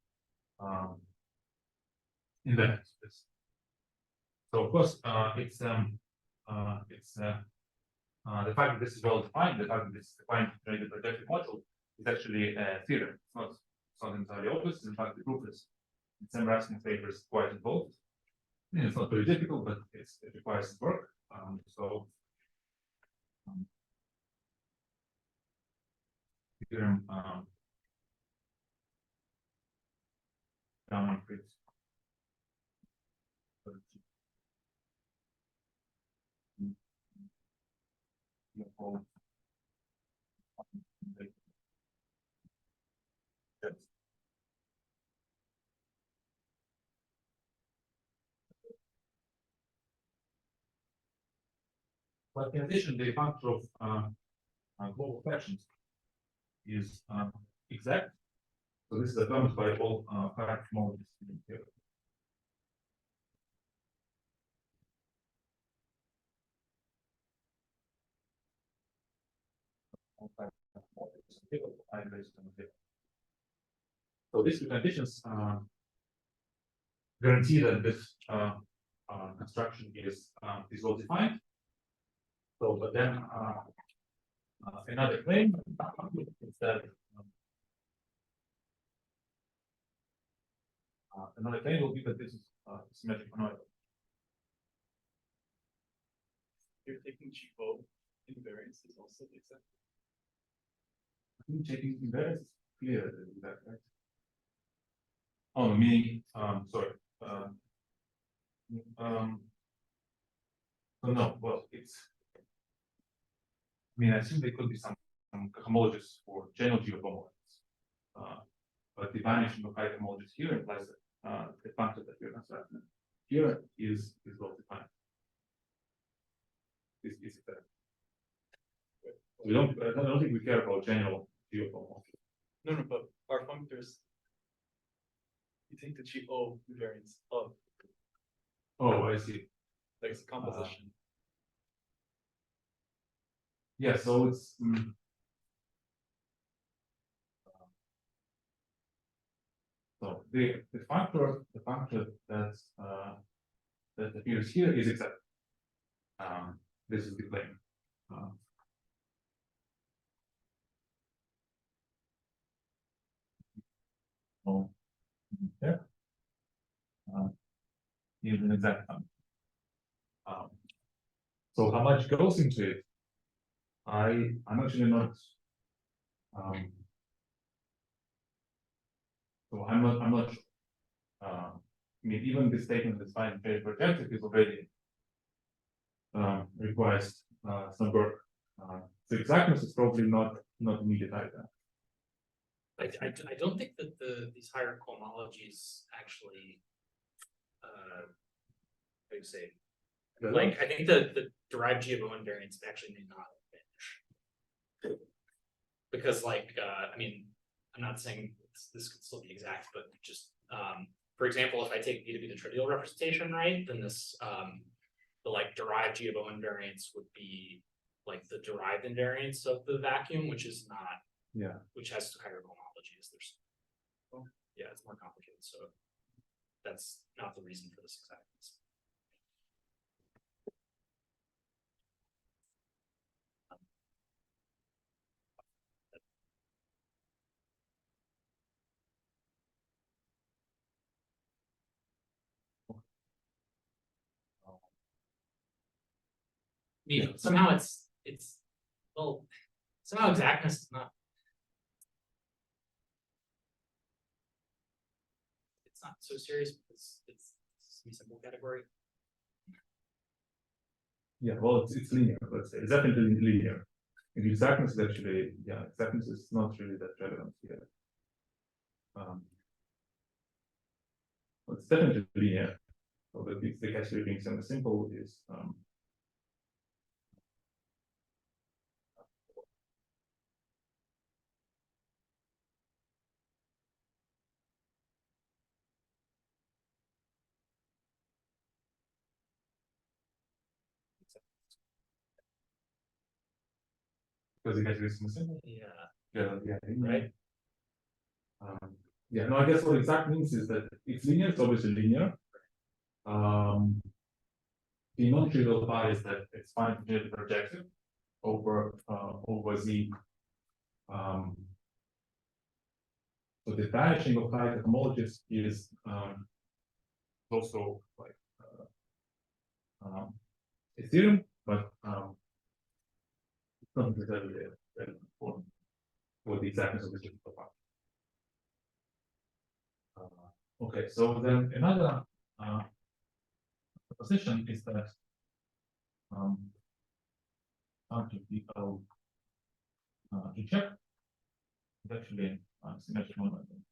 invariant space. So of course it's the fact that this is well defined, the fact that this is defined in the projective module is actually a theorem. It's not entirely obvious. In fact, the proof is in S.Raskin paper is quite involved. It's not very difficult, but it requires work. Theorem But in addition, the functor of global fractions is exact. So this is affirmed by all fact models here. So these two conditions guarantee that this construction is well defined. So, but then another claim is that another claim will be that this is symmetric monoid. You're taking G-O invariance is also exact. I think taking invariance is clear that, right? Oh, meaning sorry. So no, well, it's mean, I assume there could be some homologies for general geohomologies. But the vanishing of height homologies here implies that the function that we're constructing here is well defined. Is that we don't I don't think we care about general geohomology. No, but our functors, you take the GO invariance of, Oh, I see. like it's a composition. Yeah, so it's so the functor that appears here is exact. This is the claim. There. Is an exact function. So how much goes into it? I'm actually not. So I'm not sure. I mean, even the statement that's fine very projective is already requires some work. So exactness is probably not needed either. I don't think that these higher homologies actually, how do you say? Like, I think the derived GO invariance actually may not vanish. Because like, I mean, I'm not saying this could still be exact, but just, for example, if I take B to be the trivial representation, right, then this, the like derived GO invariance would be like the derived invariance of the vacuum, which is not, which has higher homologies. There's, yeah, it's more complicated. So that's not the reason for this exactness. I mean, somehow it's well, somehow exactness is not. It's not so serious because it's a simple category. Yeah, well, it's linear. Let's say it's definitely linear. And exactness is actually, yeah, exactness is not really that relevant here. Well, it's definitely linear. So the actually being semi-simple is because it actually is semi-simple. Yeah, Right. Yeah, no, I guess what exact means is that it's linear, it's obviously linear. The non-trivial part is that it's finitely projective over Z. So the vanishing of height homologies is also like a theorem, but it's not necessarily relevant for the exactness of the trivial part. Okay, so then another proposition is that to check is actually symmetrical momentum.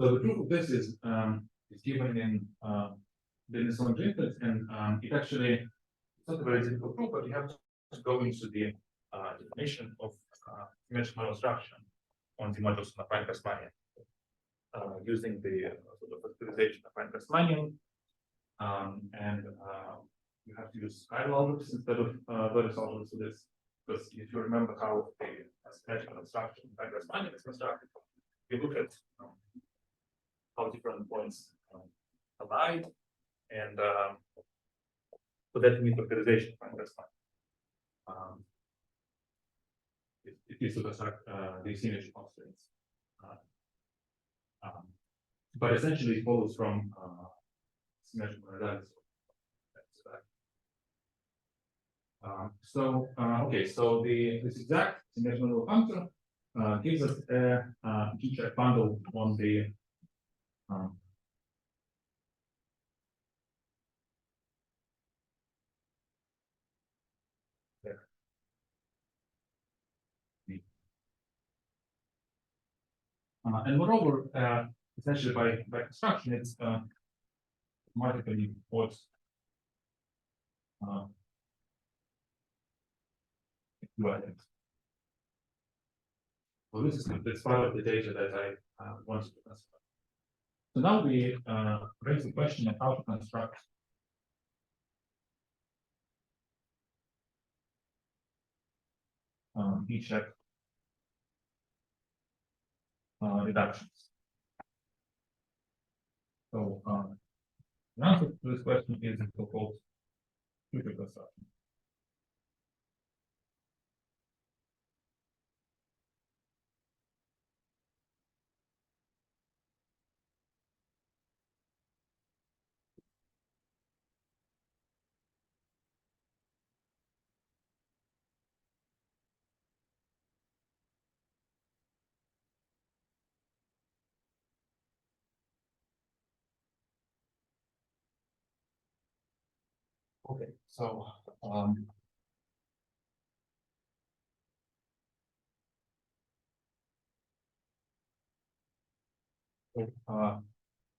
So the proof of this is given in Beilinson-Drinfeld, and it actually it's not a very difficult proof, but you have to go into the definition of symmetrical abstraction on the modules of affine using the sort of factorization of affine, and you have to use chiral algebras instead of Doric algebras for this, because if you remember how the symmetrical abstraction of is constructed, you look at how different points collide, and so that means factorization of affine. It is to construct the symmetry constraints. But essentially it follows from symmetrical analysis. Okay, so this exact symmetrical function gives us a G-check bundle on the there. And moreover, essentially by construction, it's multiply odds equivalent. So this is part of the data that I wanted to construct. So now we raise the question of how to construct B-check reductions. So the answer to this question is the so-called future construction. Okay, so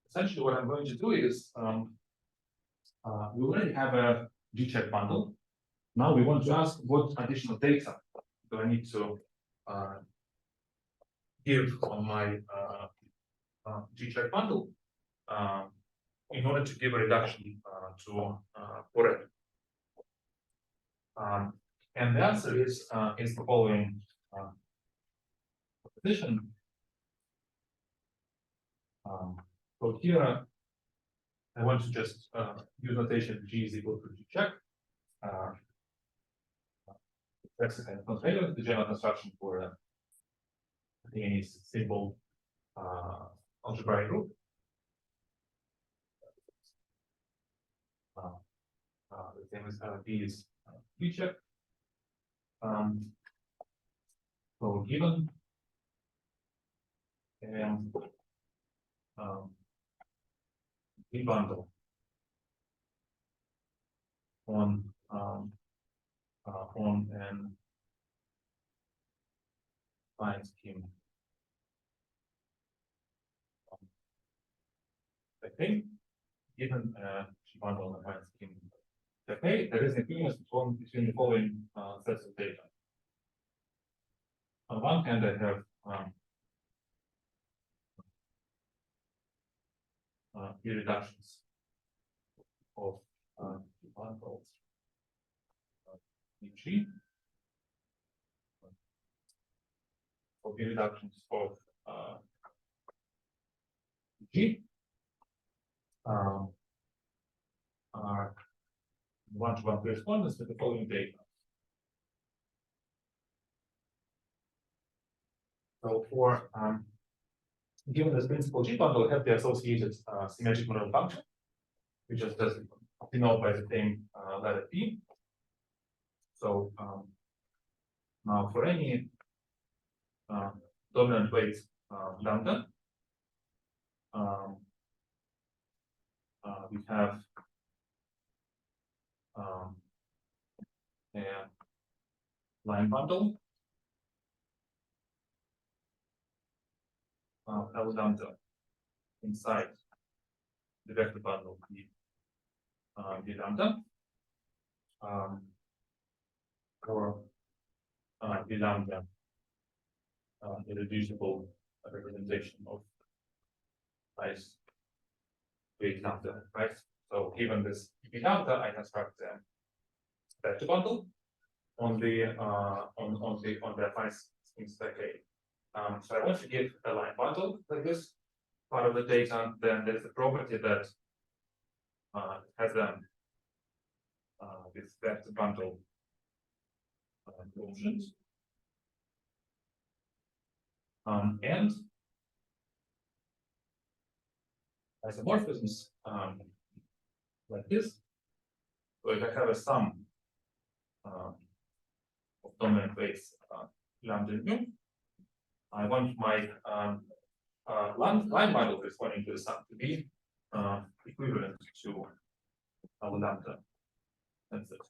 essentially what I'm going to do is we already have a G-check bundle. Now we want to ask what additional data do I need to give on my G-check bundle in order to give a reduction to for it. And the answer is the following proposition. So here I want to just use notation G is equal to G check. That's a kind of constraint, the general construction for any simple algebraic group. The same as B is B check. So given and B bundle on an affine scheme. Okay, given G bundle on affine scheme. Okay, there is an equivalence between the following sets of data. On one hand, I have the reductions of bundles G, or the reductions of G are one-to-one correspondence with the following data. So for given this principal G bundle, I have the associated symmetric model function, which is just denoted by the same letter P. So now for any dominant weight lambda, we have a line bundle L lambda inside the vector bundle B lambda or B lambda irreducible representation of size weight lambda, right? So given this B lambda, I construct the vector bundle on the affine scheme stack A. So I want to give a line bundle like this part of the data. Then there's a property that has this vector bundle functions. And isomorphisms like this. So if I have a sum of dominant weights lambda and mu, I want my line bundle corresponding to the sum to be equivalent to our lambda. That's it.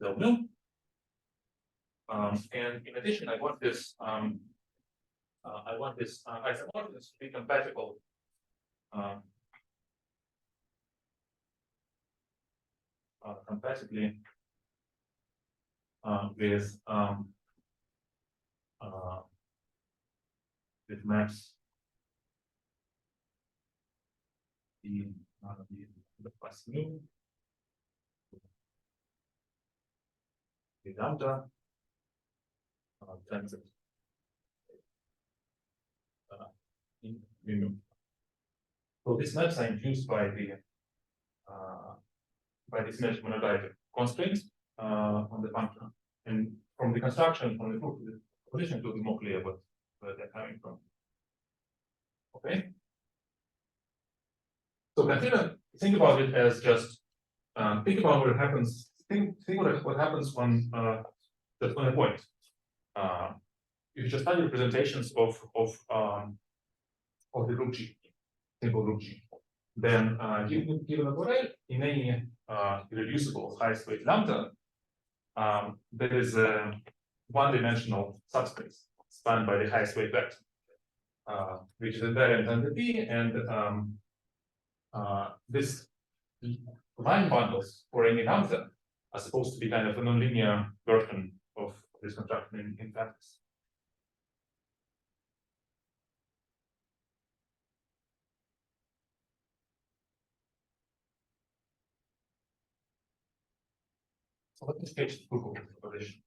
W. And in addition, I want this isomorphism to be compatible compatibly with maps the plus mu the lambda transit in mu. So these maps are induced by this mesh monodiagonal constraints on the function, and from the construction from the proof, the position will be more clear where they're coming from. Okay. So think about it as just think about what happens. Think what happens when that's on a point. If you just study representations of the group G, simple group G, then given a array in any irreducible highest weight lambda, there is a one-dimensional subspace spanned by the highest weight vector, which is invariant under B, and this line bundles for any lambda are supposed to be kind of a nonlinear version of this construction in practice. So let me sketch the proof of this operation.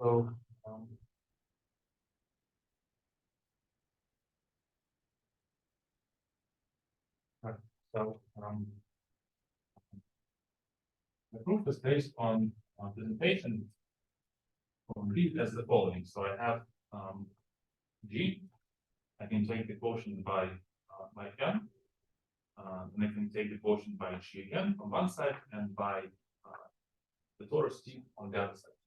So the proof is based on presentation from B as the following. So I have G. I can take the quotient by M. And I can take the quotient by G again on one side and by the torus T on the other side.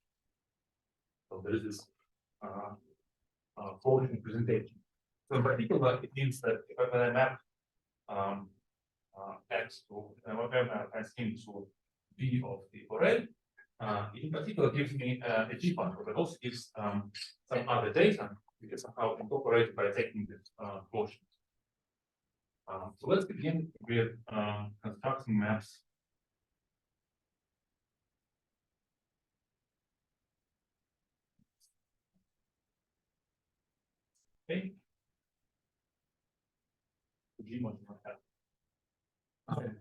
So there is this quotient presentation. So in particular, it means that if I map X to S into B of the array, it in particular gives me a G function, but also gives some other data, which is somehow incorporated by taking this quotient. So let's begin with constructing maps. Okay. The G one not have.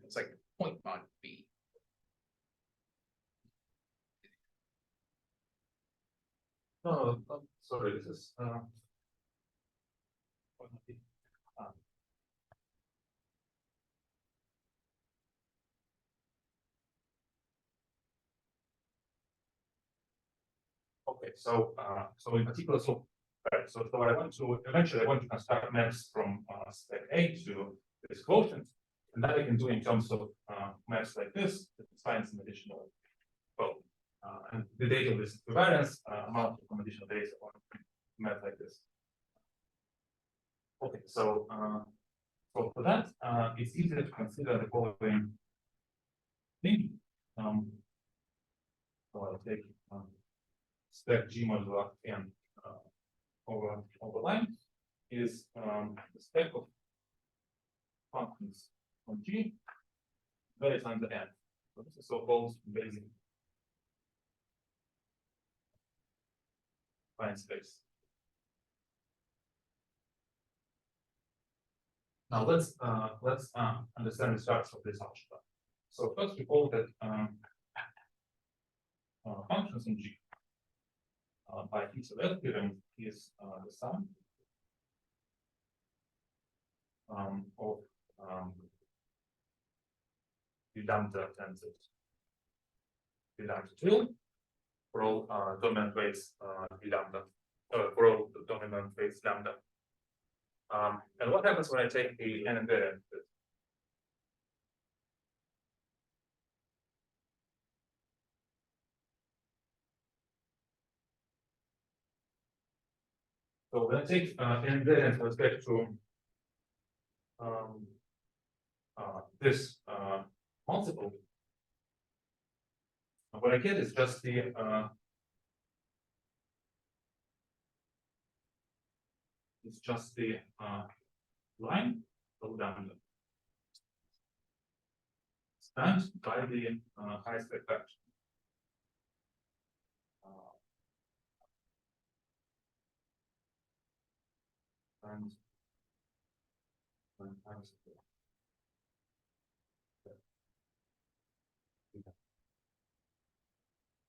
It's like point on B. No, sorry, this is okay, so in particular, so I want to eventually construct maps from stack A to this quotient, and that I can do in terms of maps like this that find some additional code. And the data of this covariance amount to some additional data on map like this. Okay, so for that, it's easier to consider the following thing. So I'll take stack G modulo n over line is the stack of functions on G varies under n. So this is so-called basic fine space. Now let's understand the structure of this algebra. So first recall that functions in G by XXIII theorem is the sum of the lambda tensor the lambda 2 for all dominant weights the lambda for all the dominant weights lambda. And what happens when I take the n invariant? So when I take n invariant with respect to this multiple, what I get is just the line of lambda spanned by the highest effect.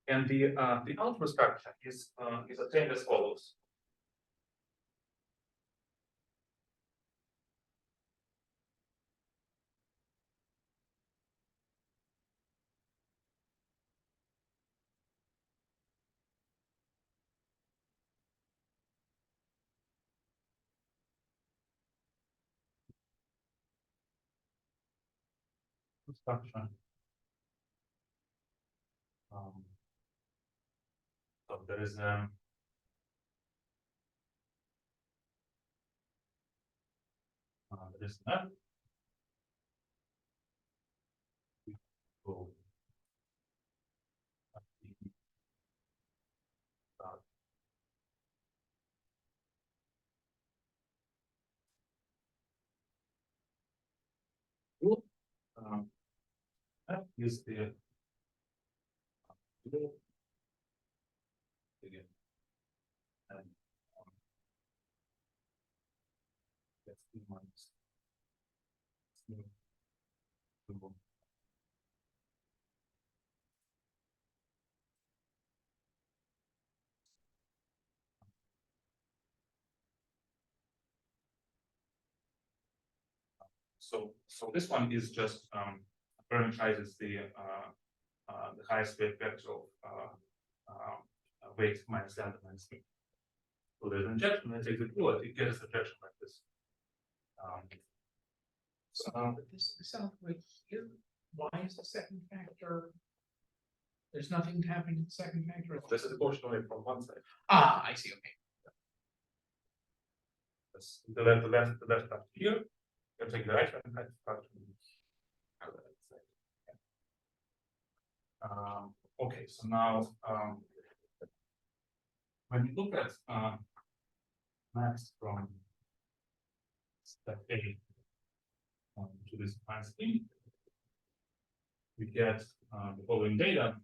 And the algebra structure is obtained as follows. Structure. So there is there is that. That is the again, and that's the minus. So this one is just parameterizes the highest weight vector of weight minus lambda minus mu. So there's an injection, and it takes a fluid, it gets a projection like this. But this right here, why is the second factor? There's nothing happening to the second factor. This is proportionally from one side. Ah, I see, okay. That's the left factor here. You take the right factor. Okay, so now when you look at max from step A to this affine scheme, we get the following data.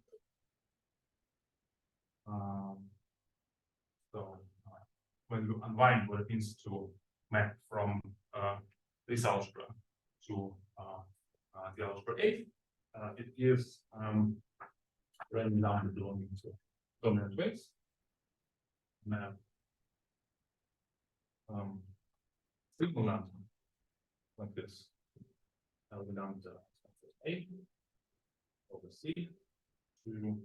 When you unwind what it means to map from this algebra to the algebra A, it gives random lambda belonging to dominant weights. Now, signal lambda like this. Lambda A over C to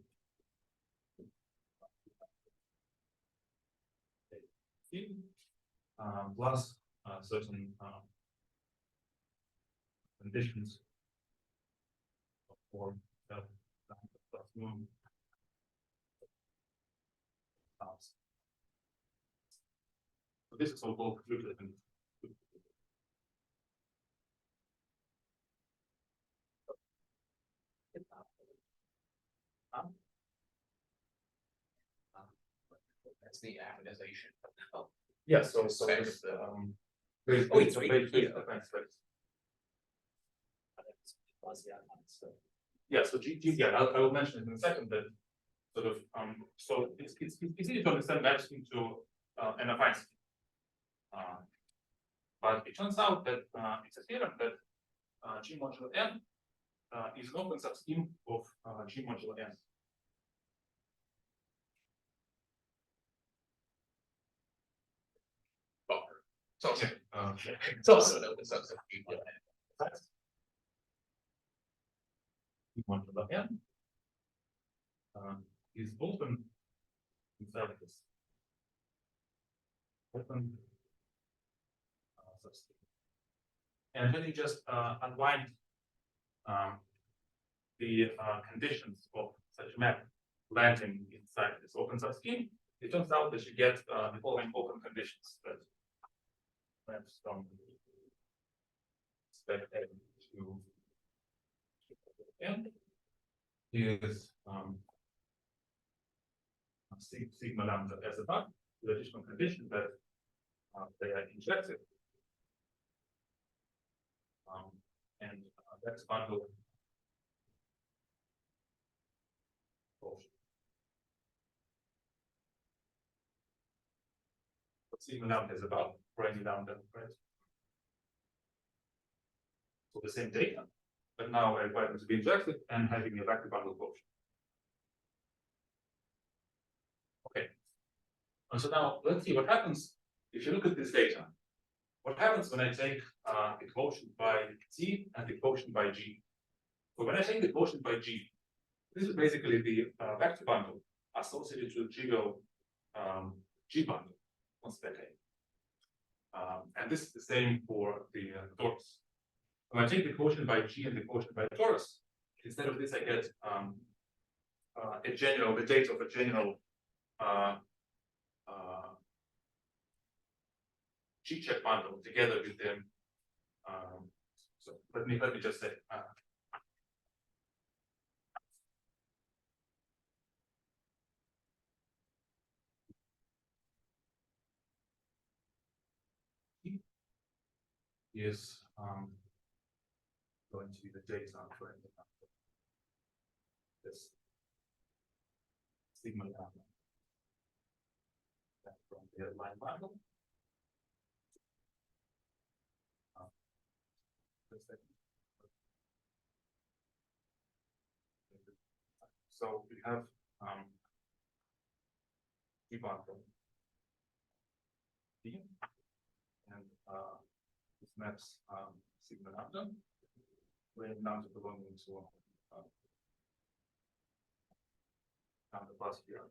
plus certain conditions for plus mu. So this is all called fluid. That's the atomization. Oh, Yeah, so that's it's the- very Oh, it's so right very here. Yeah, so yeah, I will mention it in a second that sort of so it's easy to understand maps into an affine scheme. But it turns out that it's a theorem that G modulo n is an open subscheme of G modulo n. It's also, Okay. it's also an open subset. G modulo n is open inside this open subscheme. And let me just unwind the conditions of such a map landing inside this open subscheme. It turns out that you get the following open conditions that maps from spec A to N is sigma lambda as a bug, with additional condition that they are injected. And that's bundle quotient. What sigma lambda is about, for any lambda, right? So the same data, but now I require them to be injected and having a vector bundle quotient. Okay. And so now let's see what happens if you look at this data. What happens when I take the quotient by T and the quotient by G? So when I take the quotient by G, this is basically the vector bundle associated to the trivial G bundle on spec A. And this is the same for the torus. When I take the quotient by G and the quotient by torus, instead of this, I get the data of a general G check bundle together with them. So let me just say. Is going to be the data for this sigma lambda from the line bundle. So we have G bundle D and this maps sigma lambda, where lambda belonging to lambda plus here.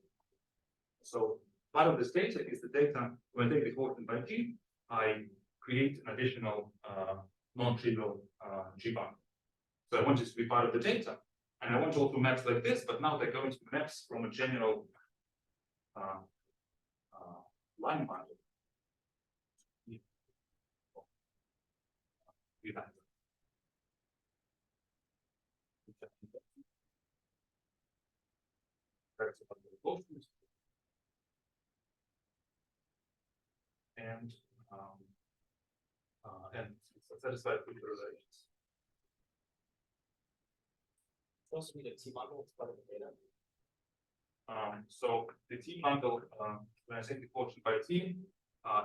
So part of this data is the data when I take the quotient by G, I create an additional non-trivial G bundle. So I want this to be part of the data, and I want also maps like this, but now they're going to maps from a general line bundle. And satisfied with the relations. Also need a T bundle as part of the data. So the T bundle, when I take the quotient by T,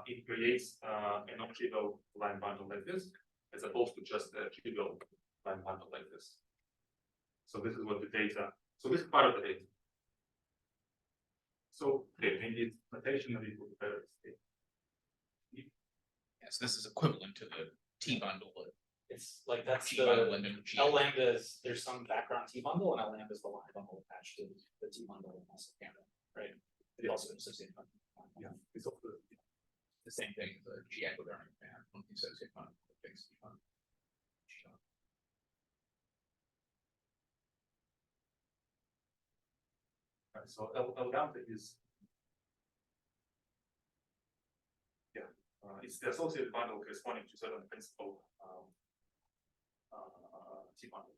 it creates a non-trivial line bundle like this, as opposed to just a trivial line bundle like this. So this is what the data. So this is part of the data. So okay, we need notation and it will be better. Yes, this is equivalent to the T bundle. It's like that's T bundle the and then G. L lambda is there's some background T bundle, and L lambda is the line bundle attached to the T bundle and also Canada, right? It also associated bundle. Yeah, it's also The same thing as the G equidarium and on the associated bundle. so L lambda is it's the associated bundle corresponding to certain principal T bundle.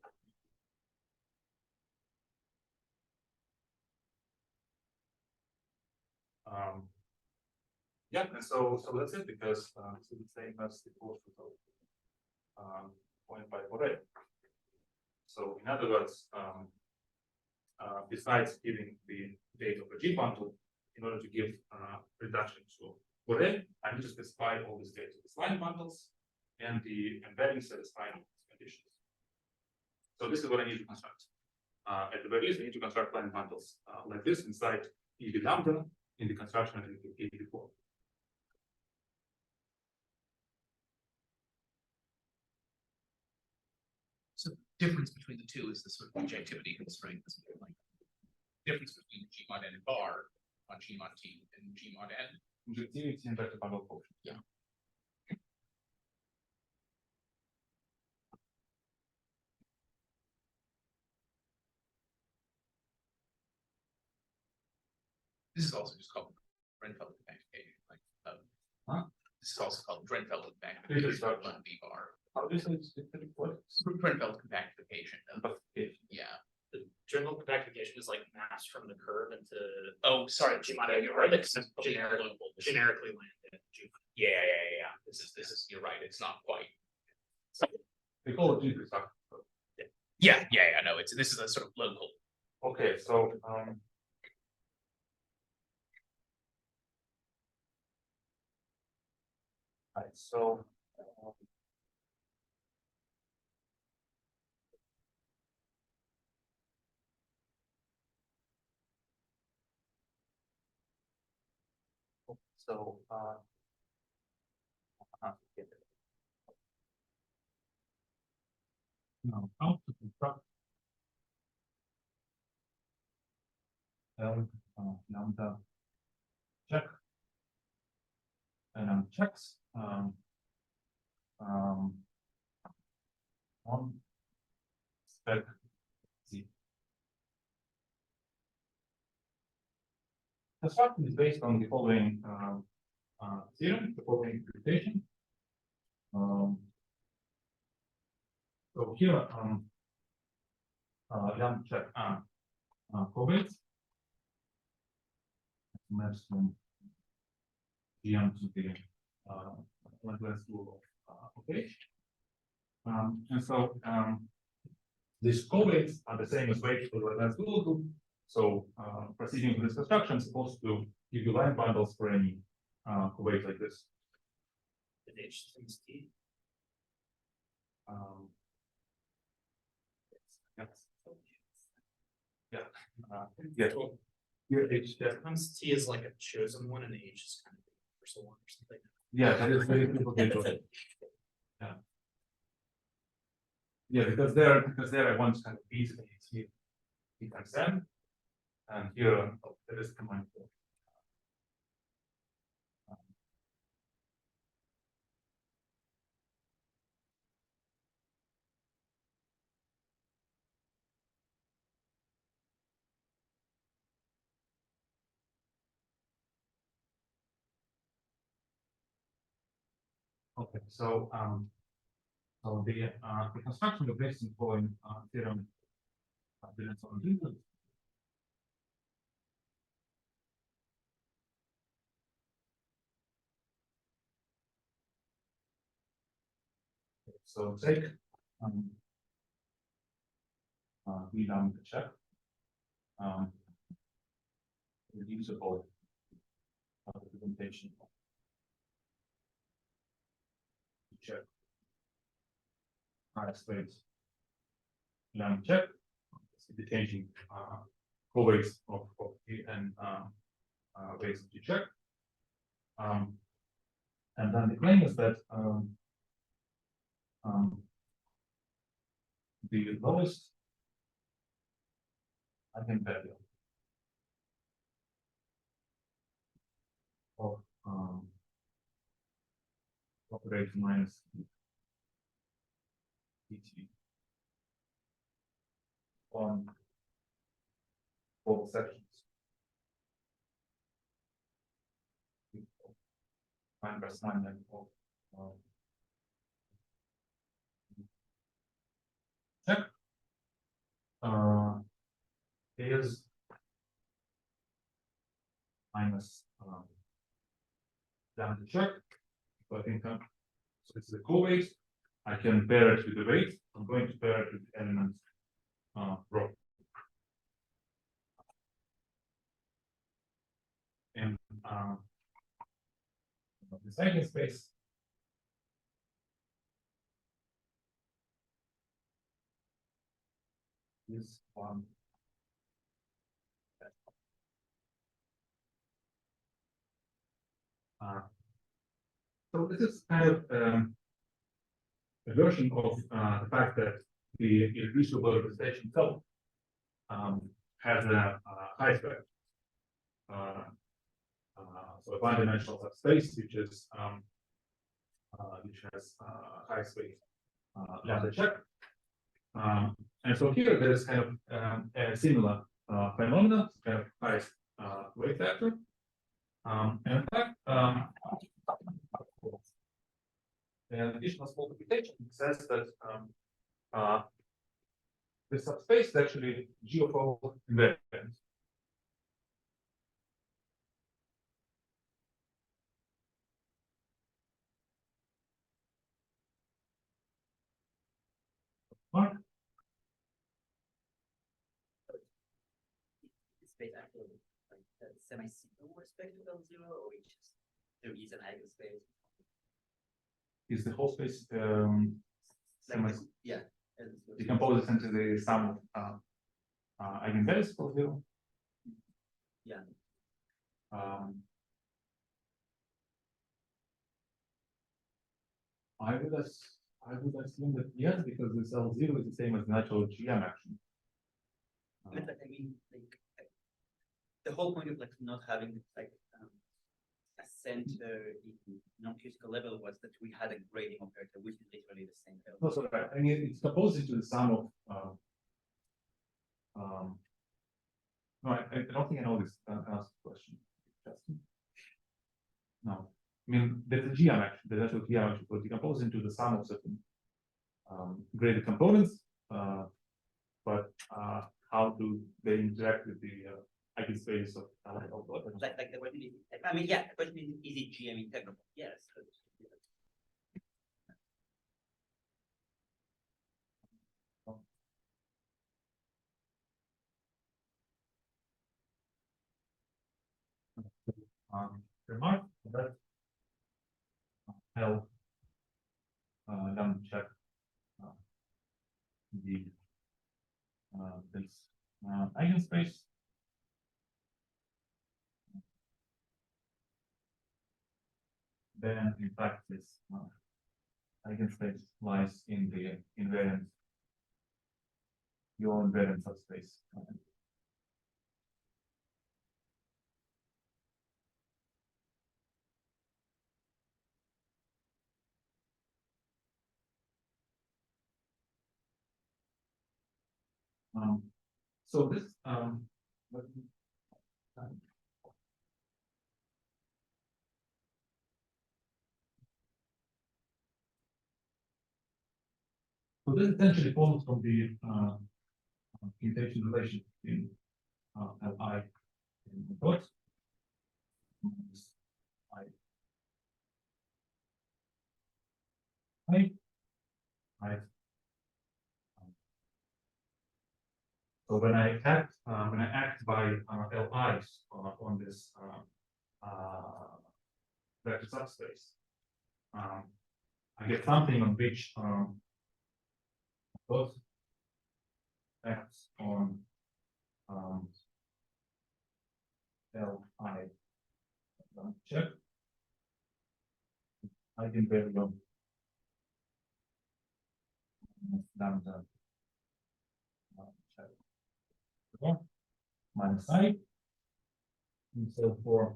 Yeah, and so that's it, because this is the same as the quotient of point by array. So in other words, besides giving the data of a G bundle, in order to give reduction to array, I need to specify all these data, these line bundles, and the embedding satisfying these conditions. So this is what I need to construct. At the very least, I need to construct line bundles like this inside EV lambda in the construction I gave before. So the difference between the two is the sort of objectivity constraint. Like difference between G mod n bar on G mod T and G mod n injectivity and vector bundle quotient. Yeah. This is also just called Drinfeld magnification, like, Huh? this is also called Drinfeld This is magnification, what? not V bar. How do you say it's what? Drinfeld compactification. Yeah. The general compactification is like mass from the curve into. Oh, sorry. You're right, it's generically landed. Yeah. This is, you're right, it's not quite. They call it G3 structure. Yeah, no, this is a sort of local. Okay, so right, so now how to construct lambda check and checks on spec Z. The structure is based on the following theorem, the following computation. So here lambda check coordinates maps from GM to the Lagrange rule of okay. And so these coordinates are the same as weights for the Lagrange rule. So proceeding with this construction is supposed to give you line bundles for any weight like this. H times T. Yes. Yeah. Here H Sometimes T is like a chosen one and H is kind of the universal one or something. yeah, that is very complicated. Yeah, because there I want kind of B to T times M, and here that is combined. Okay, so the construction of Beilinson-Drinfeld theorem Beilinson-Drinfeld. So take V lambda check reducible representation of check space lambda check the changing co-weights of T and weights of T check. And then the claim is that the lowest eigenvalue of operation minus dt on both sections. Minus 9 and check is minus lambda check. So I think so it's the co-weight. I can pair it with the weight. I'm going to pair it with the element rho. And the second space is one. So this is kind of a version of the fact that the irreducible representation itself has a high spec. So a one-dimensional subspace which has high space lambda check. And so here there is kind of a similar phenomena, kind of highest weight factor. And in fact, an additional small computation says that the subspace is actually G of O invariant. Mark? Space actually like semi-simple with respect to L0, or it's just there is an eigenspace. Is the whole space Like yeah. decomposes into the sum of eigenvalues for zero? Yeah. I would assume that yes, because this L0 is the same as natural GM action. I mean, like the whole point of like not having like a center in non-physical level was that we had a grading operator, which is literally the same level. No, so I mean it's composed into the sum of no, I don't think I know this answer the question. Justin? No. I mean there's a GM action, the natural GM action was decomposed into the sum of certain graded components, but how do they interact with the eigenspace of like the question is, I mean, yeah, the question is it GM integrable? Yes. Remark that help them check the this eigenspace. Then in fact this eigenspace lies in the invariant your invariant subspace. So this so this essentially follows from the computation relation between Li and dot I. So when I act by Li's on this vector subspace, I get something on which both acts on Li check. Eigenvalue lambda check minus I. And so for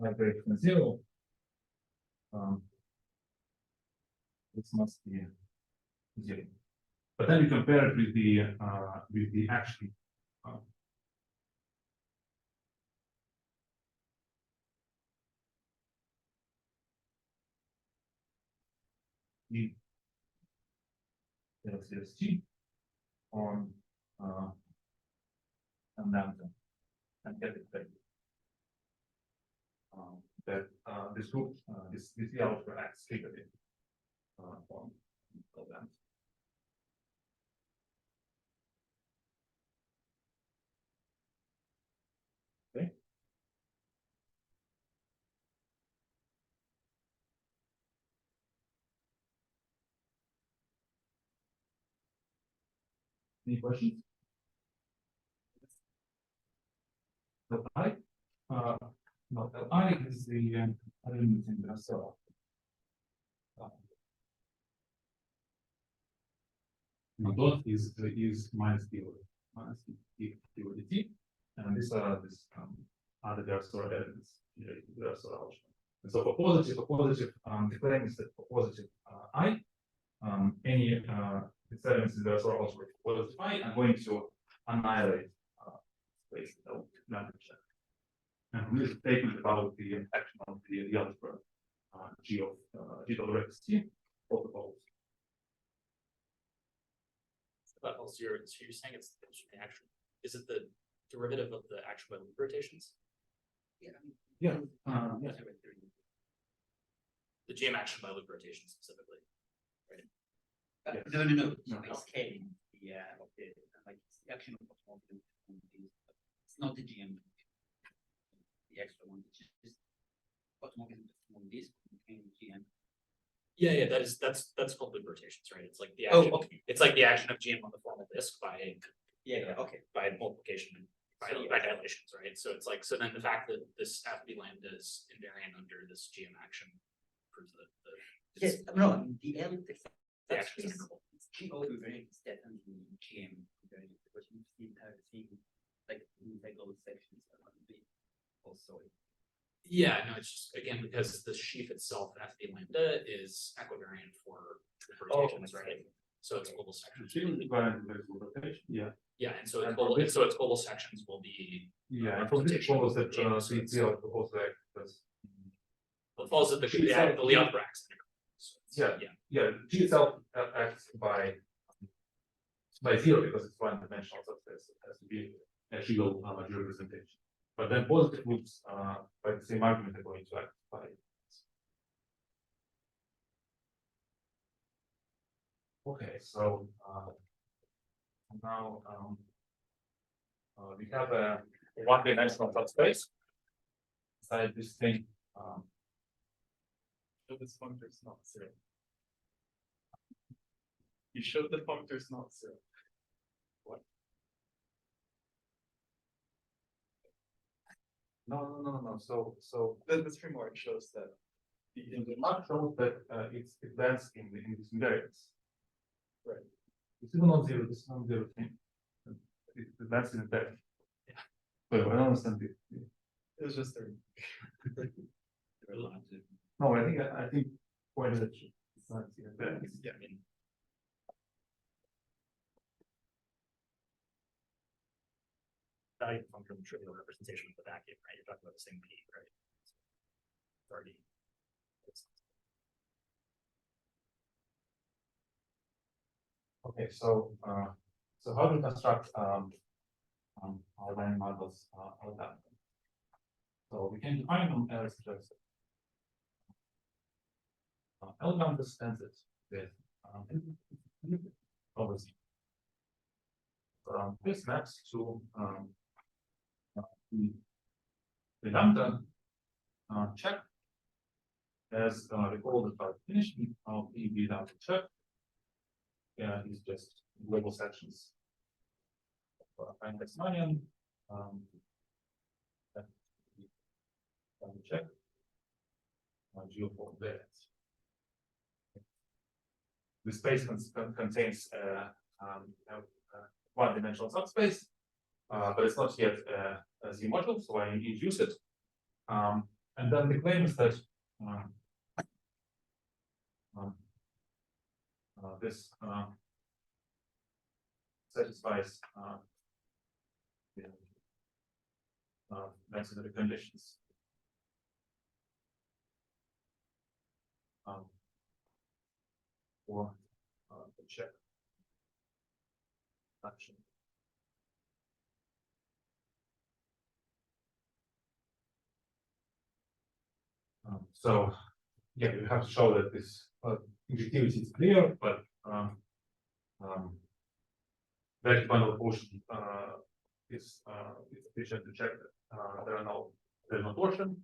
I greater than 0, this must be 0. But then you compare it with the actually the LCSG on and lambda and get it back. That this group, this algebra acts triggering on lambda. Okay. Any questions? Li? No, Li is the element in the cell. Dot is minus d over dt, and this that there are stored elements in the stored algebra. And so for positive, the claim is that for positive I, any elements in the stored algebra for positive I are going to annihilate space check. And this is statement about the action of the algebra G of G to the rectus T of the poles. But also you're saying it's the action. Is it the derivative of the action by loop rotations? Yeah. Yeah. The GM action by loop rotation specifically. No, no, no. No. It's scaling of the like it's the action of automorphism. It's not the GM. The extra one, it's just automorphism on this and GM. Yeah, that's called loop rotations, right? It's like the Oh, action. okay. It's like the action of GM on the formal disk by Okay. by multiplication by dilations, right? So it's like so then the fact that this FB lambda is invariant under this GM action proves that Yes, no, the L the that's action is it's G over variant is definitely GM variant because you see the entire thing like integral sections are going to be also. yeah, no, it's just again because the sheaf itself FB lambda is equivariant for rotations, right? So it's global sections. Yeah. Yeah, and so And it's global, for and so its global sections will be Yeah, and from this follows that CT of the whole select because well, it follows that the G itself- the Leon Brax. So it's- yeah, G itself acts by zero because it's one dimensional subspace. It has to be a trivial representation. But then positive loops by the same argument are going to act by. Okay, so now we have a one-dimensional subspace inside this thing. So this functor is not zero. You showed the functor is not zero. No. So This framework shows that the mark shows that it lands in this invariance. Right. This is not zero. This is not zero thing. It lands in the invariance. So I don't understand it. it was just there. No, I think point that it's not in the invariance. Yeah, I mean. Value function trivial representation of the vacuum, right? You're talking about the same P, right? Already. Okay, so how do we construct our line models of that? So we can define them as just L understands it with over Z. This maps to the lambda check as recorded by definition of the lambda check. Yeah, it's just global sections. Find X-Manian. Check. Geoform there. The space contains one-dimensional subspace, but it's not yet a Z module, so I introduce it. And then the claim is that this satisfies necessary conditions. For the check action. So yeah, you have to show that this injectivity is clear, but that kind of portion is sufficient to check that there's no torsion,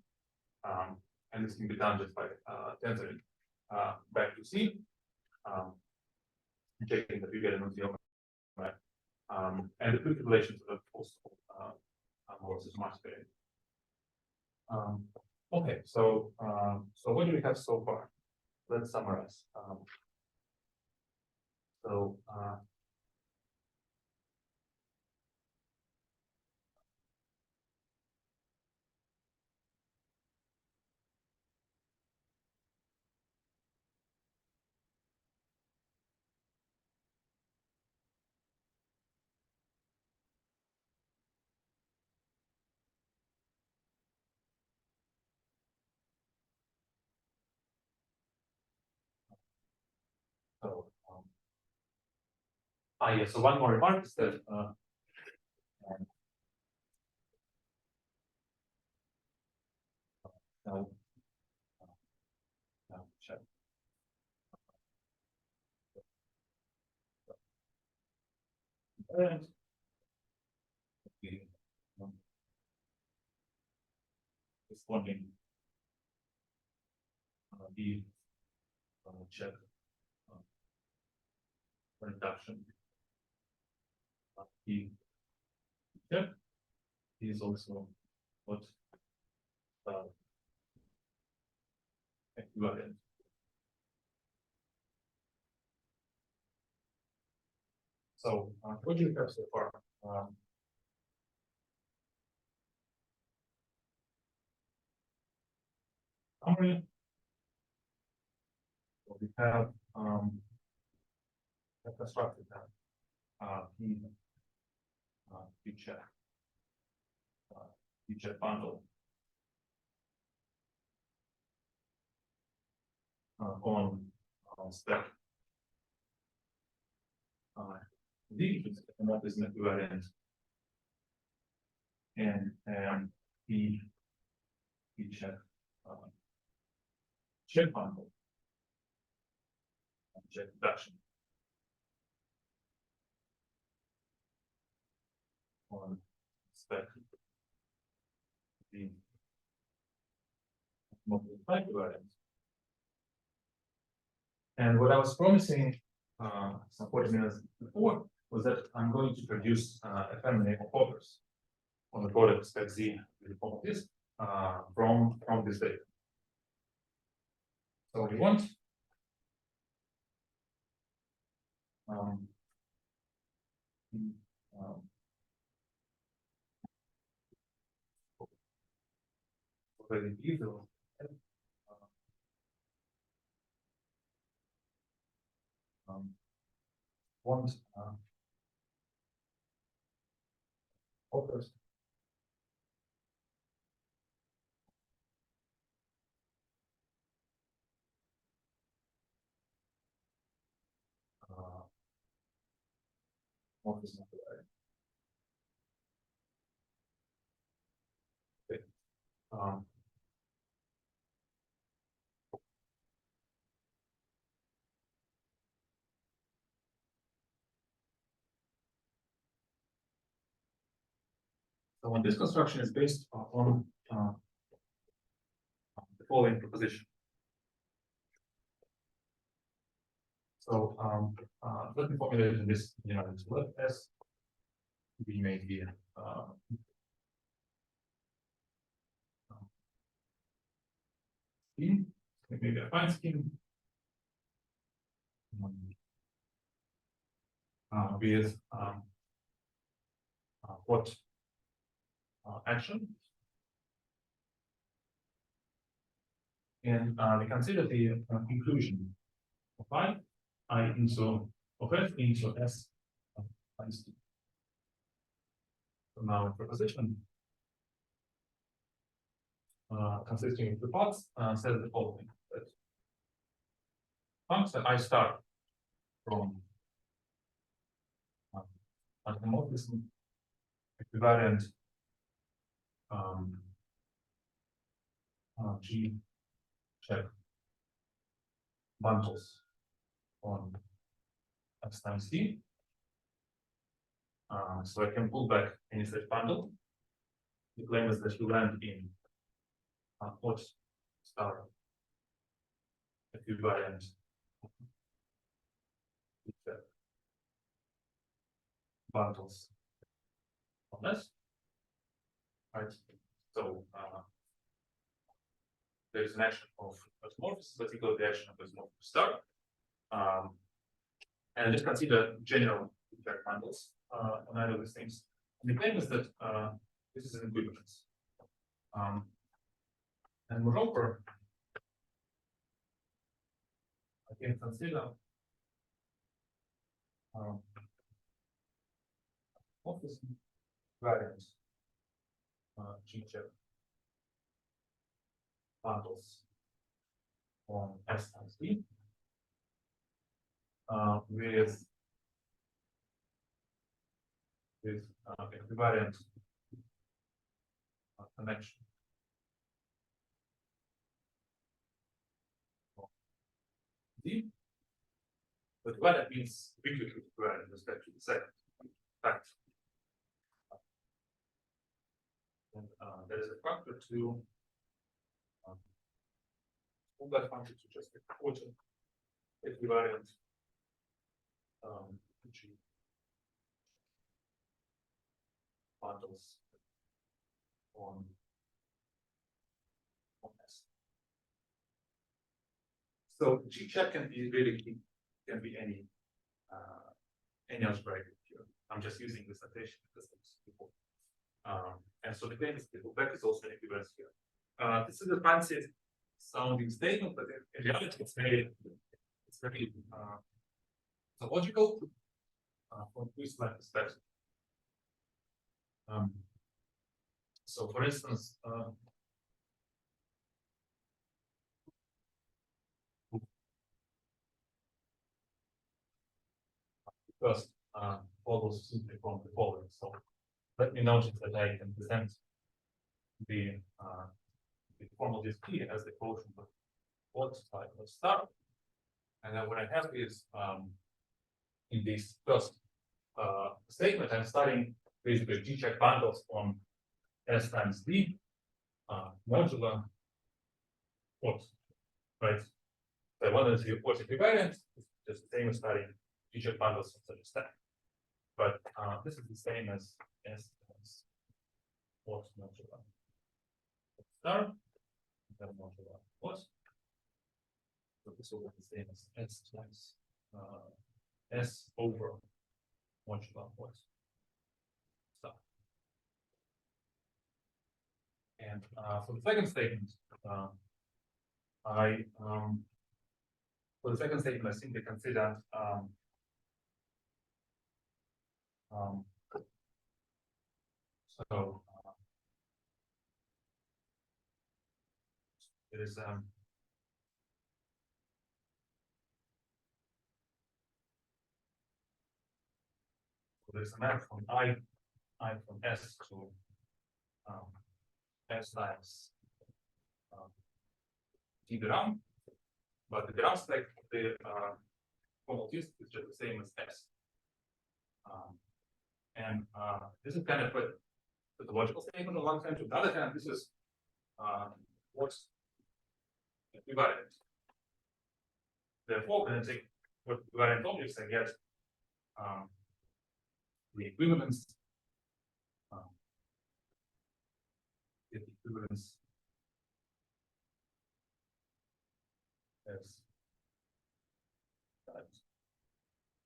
and this can be done just by tensoring back to C, checking that you get an zero, right? And the quick relations are also more systematic. Okay, so what do we have so far? Let's summarize. Yeah, so one more remark is that now, check. And okay, responding the check reduction the check is also what equivalent. So what do you have so far? Summary. So we have constructed that feature bundle on spec D is an equivalent and the feature check bundle check reduction on spec the multiple equivalent. And what I was promising some 40 minutes before was that I'm going to produce a family of opers on the product spec Z with the form of this from this data. So we want already either want opers morphism of the array. Okay. So when this construction is based on the following proposition. So let me formulate in this let S be made here scheme, maybe a fine scheme with what action, and we consider the inclusion of I into of F into S times T. So now a proposition consisting of the parts says the following: that function I start from endomorphism equivariant G check bundles on X times T. So I can pull back any such bundle. The claim is that you land in hot star equivariant bundles on S. Right. So there is an action of isomorphism, let's equal the action of isomorphism star. And let's consider general feedback bundles on either of these things. And the claim is that this is an equivalence. And moreover, I can consider morphism variant G-check bundles on S times D with with equivariant connection. D. But what that means weakly equivariant with respect to the second fact. And there is a factor to all that function to just important equivariant G bundles on S. So G check can be really can be any algebraic theorem. I'm just using this notation because it's before. And so the claim is that back is also an equivalence here. This is a fancy sounding statement, but in reality it's very logical from this line perspective. So for instance, first follows simply from the following. So let me notice that I can present the formal DSP as the quotient of what type of star. And then what I have is in this first statement, I'm starting basically G check bundles on S times D modular what, right? So I wanted to see what's equivariant, it's just the same as starting G check bundles on such a stack. But this is the same as S times what modular star, then modular what. So this will be the same as S times S over modular what star. And for the second statement, for the second statement, I simply consider so it is there's a map from I from S to S times T gram, but the gram stack the formal is just the same as S. And this is kind of the logical statement on one hand. To the other hand, this is what's equivariant. Therefore, when I take what equivariant objects, I get the equivalence. As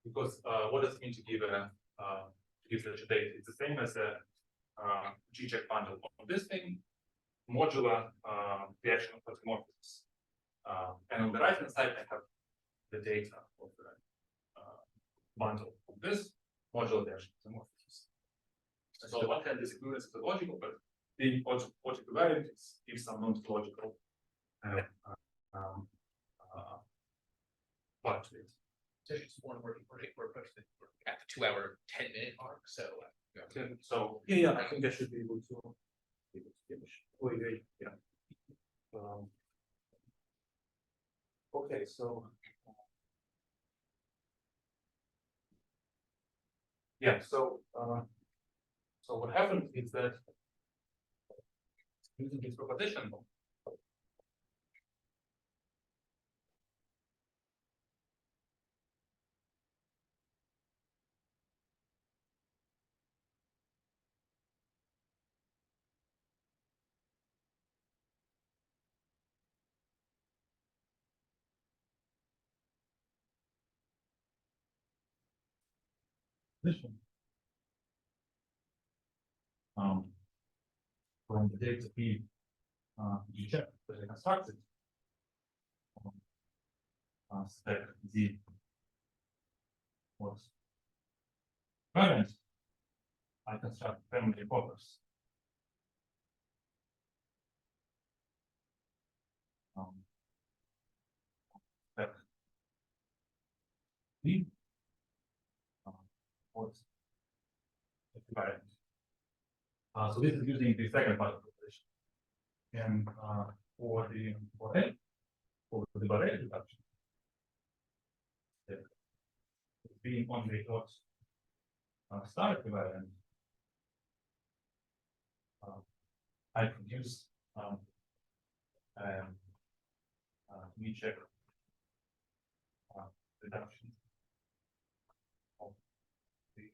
because what does it mean to give such a date? It's the same as a G check bundle on this thing, modular the action of isomorphisms. And on the right hand side, I have the data of the bundle of this modular the action of isomorphisms. So on the one hand, this equivalence is logical, but the what equivariant gives some non-logical part to it. So it's one word we're approaching at the 2 hour, 10-minute mark. So So yeah, I think I should be able to finish. Oh, yeah. Okay, so yeah, so what happened is that using this proposition, from the data P you check that I constructed stack Z was variant, I construct family of opers. Stack Z was variant. So this is using the second part of the proposition. And for the Beilinson reduction, being only not star equivalent, I produce we check reduction of the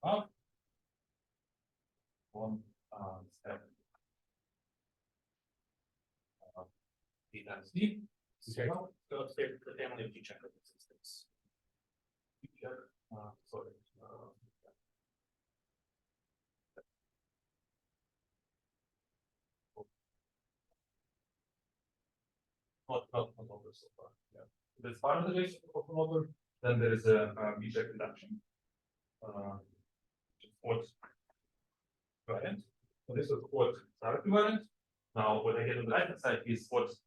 above one step D times D. Okay, so it's the family of G checker systems. Check, sorry. Not over so far. Yeah. There's part of the base of an over, then there is a B-check reduction. Fourth variant. So this is fourth star equivalent. Now what I get on the right hand side is fourth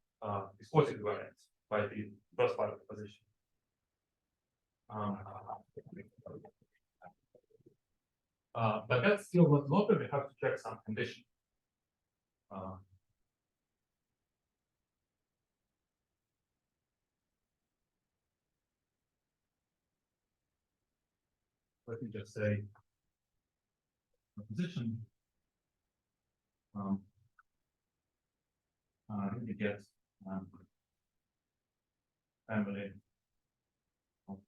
equivalent by the first part of the position. But that's still not local, we have to check some condition. Let me just say position. Really get family of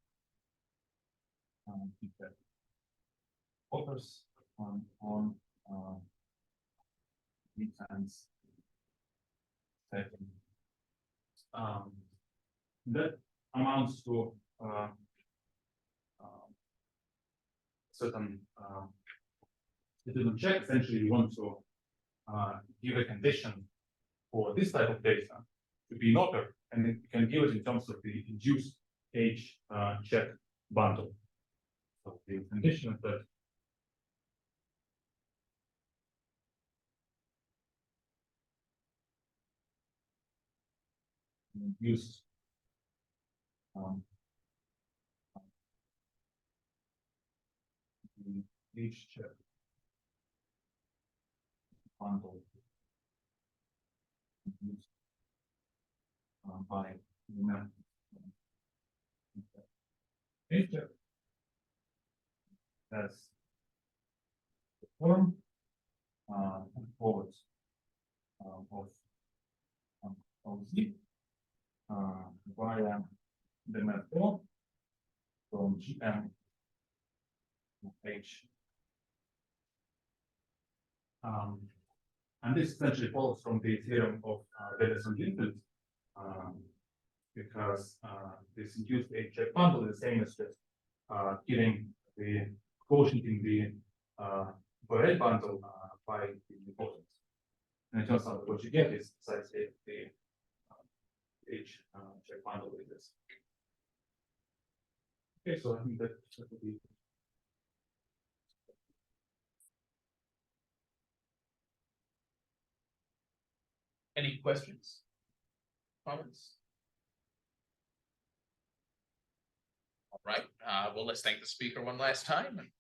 opers on B times second. That amounts to certain little check. Essentially, you want to give a condition for this type of data to be an oper, and you can give it in terms of the induced H check bundle. So the condition is that induced the H check bundle induced by the method H check as the form forwards of Z via the method from GM H. And this essentially follows from the theorem of Beilinson-Drinfeld, because this induced H check bundle is the same as just giving the quotient in the Borel bundle by the quotient. And it turns out that what you get is precisely the H check bundle with this. Okay, so I think that would be. Any questions? Comments? All right, well, let's thank the speaker one last time. And,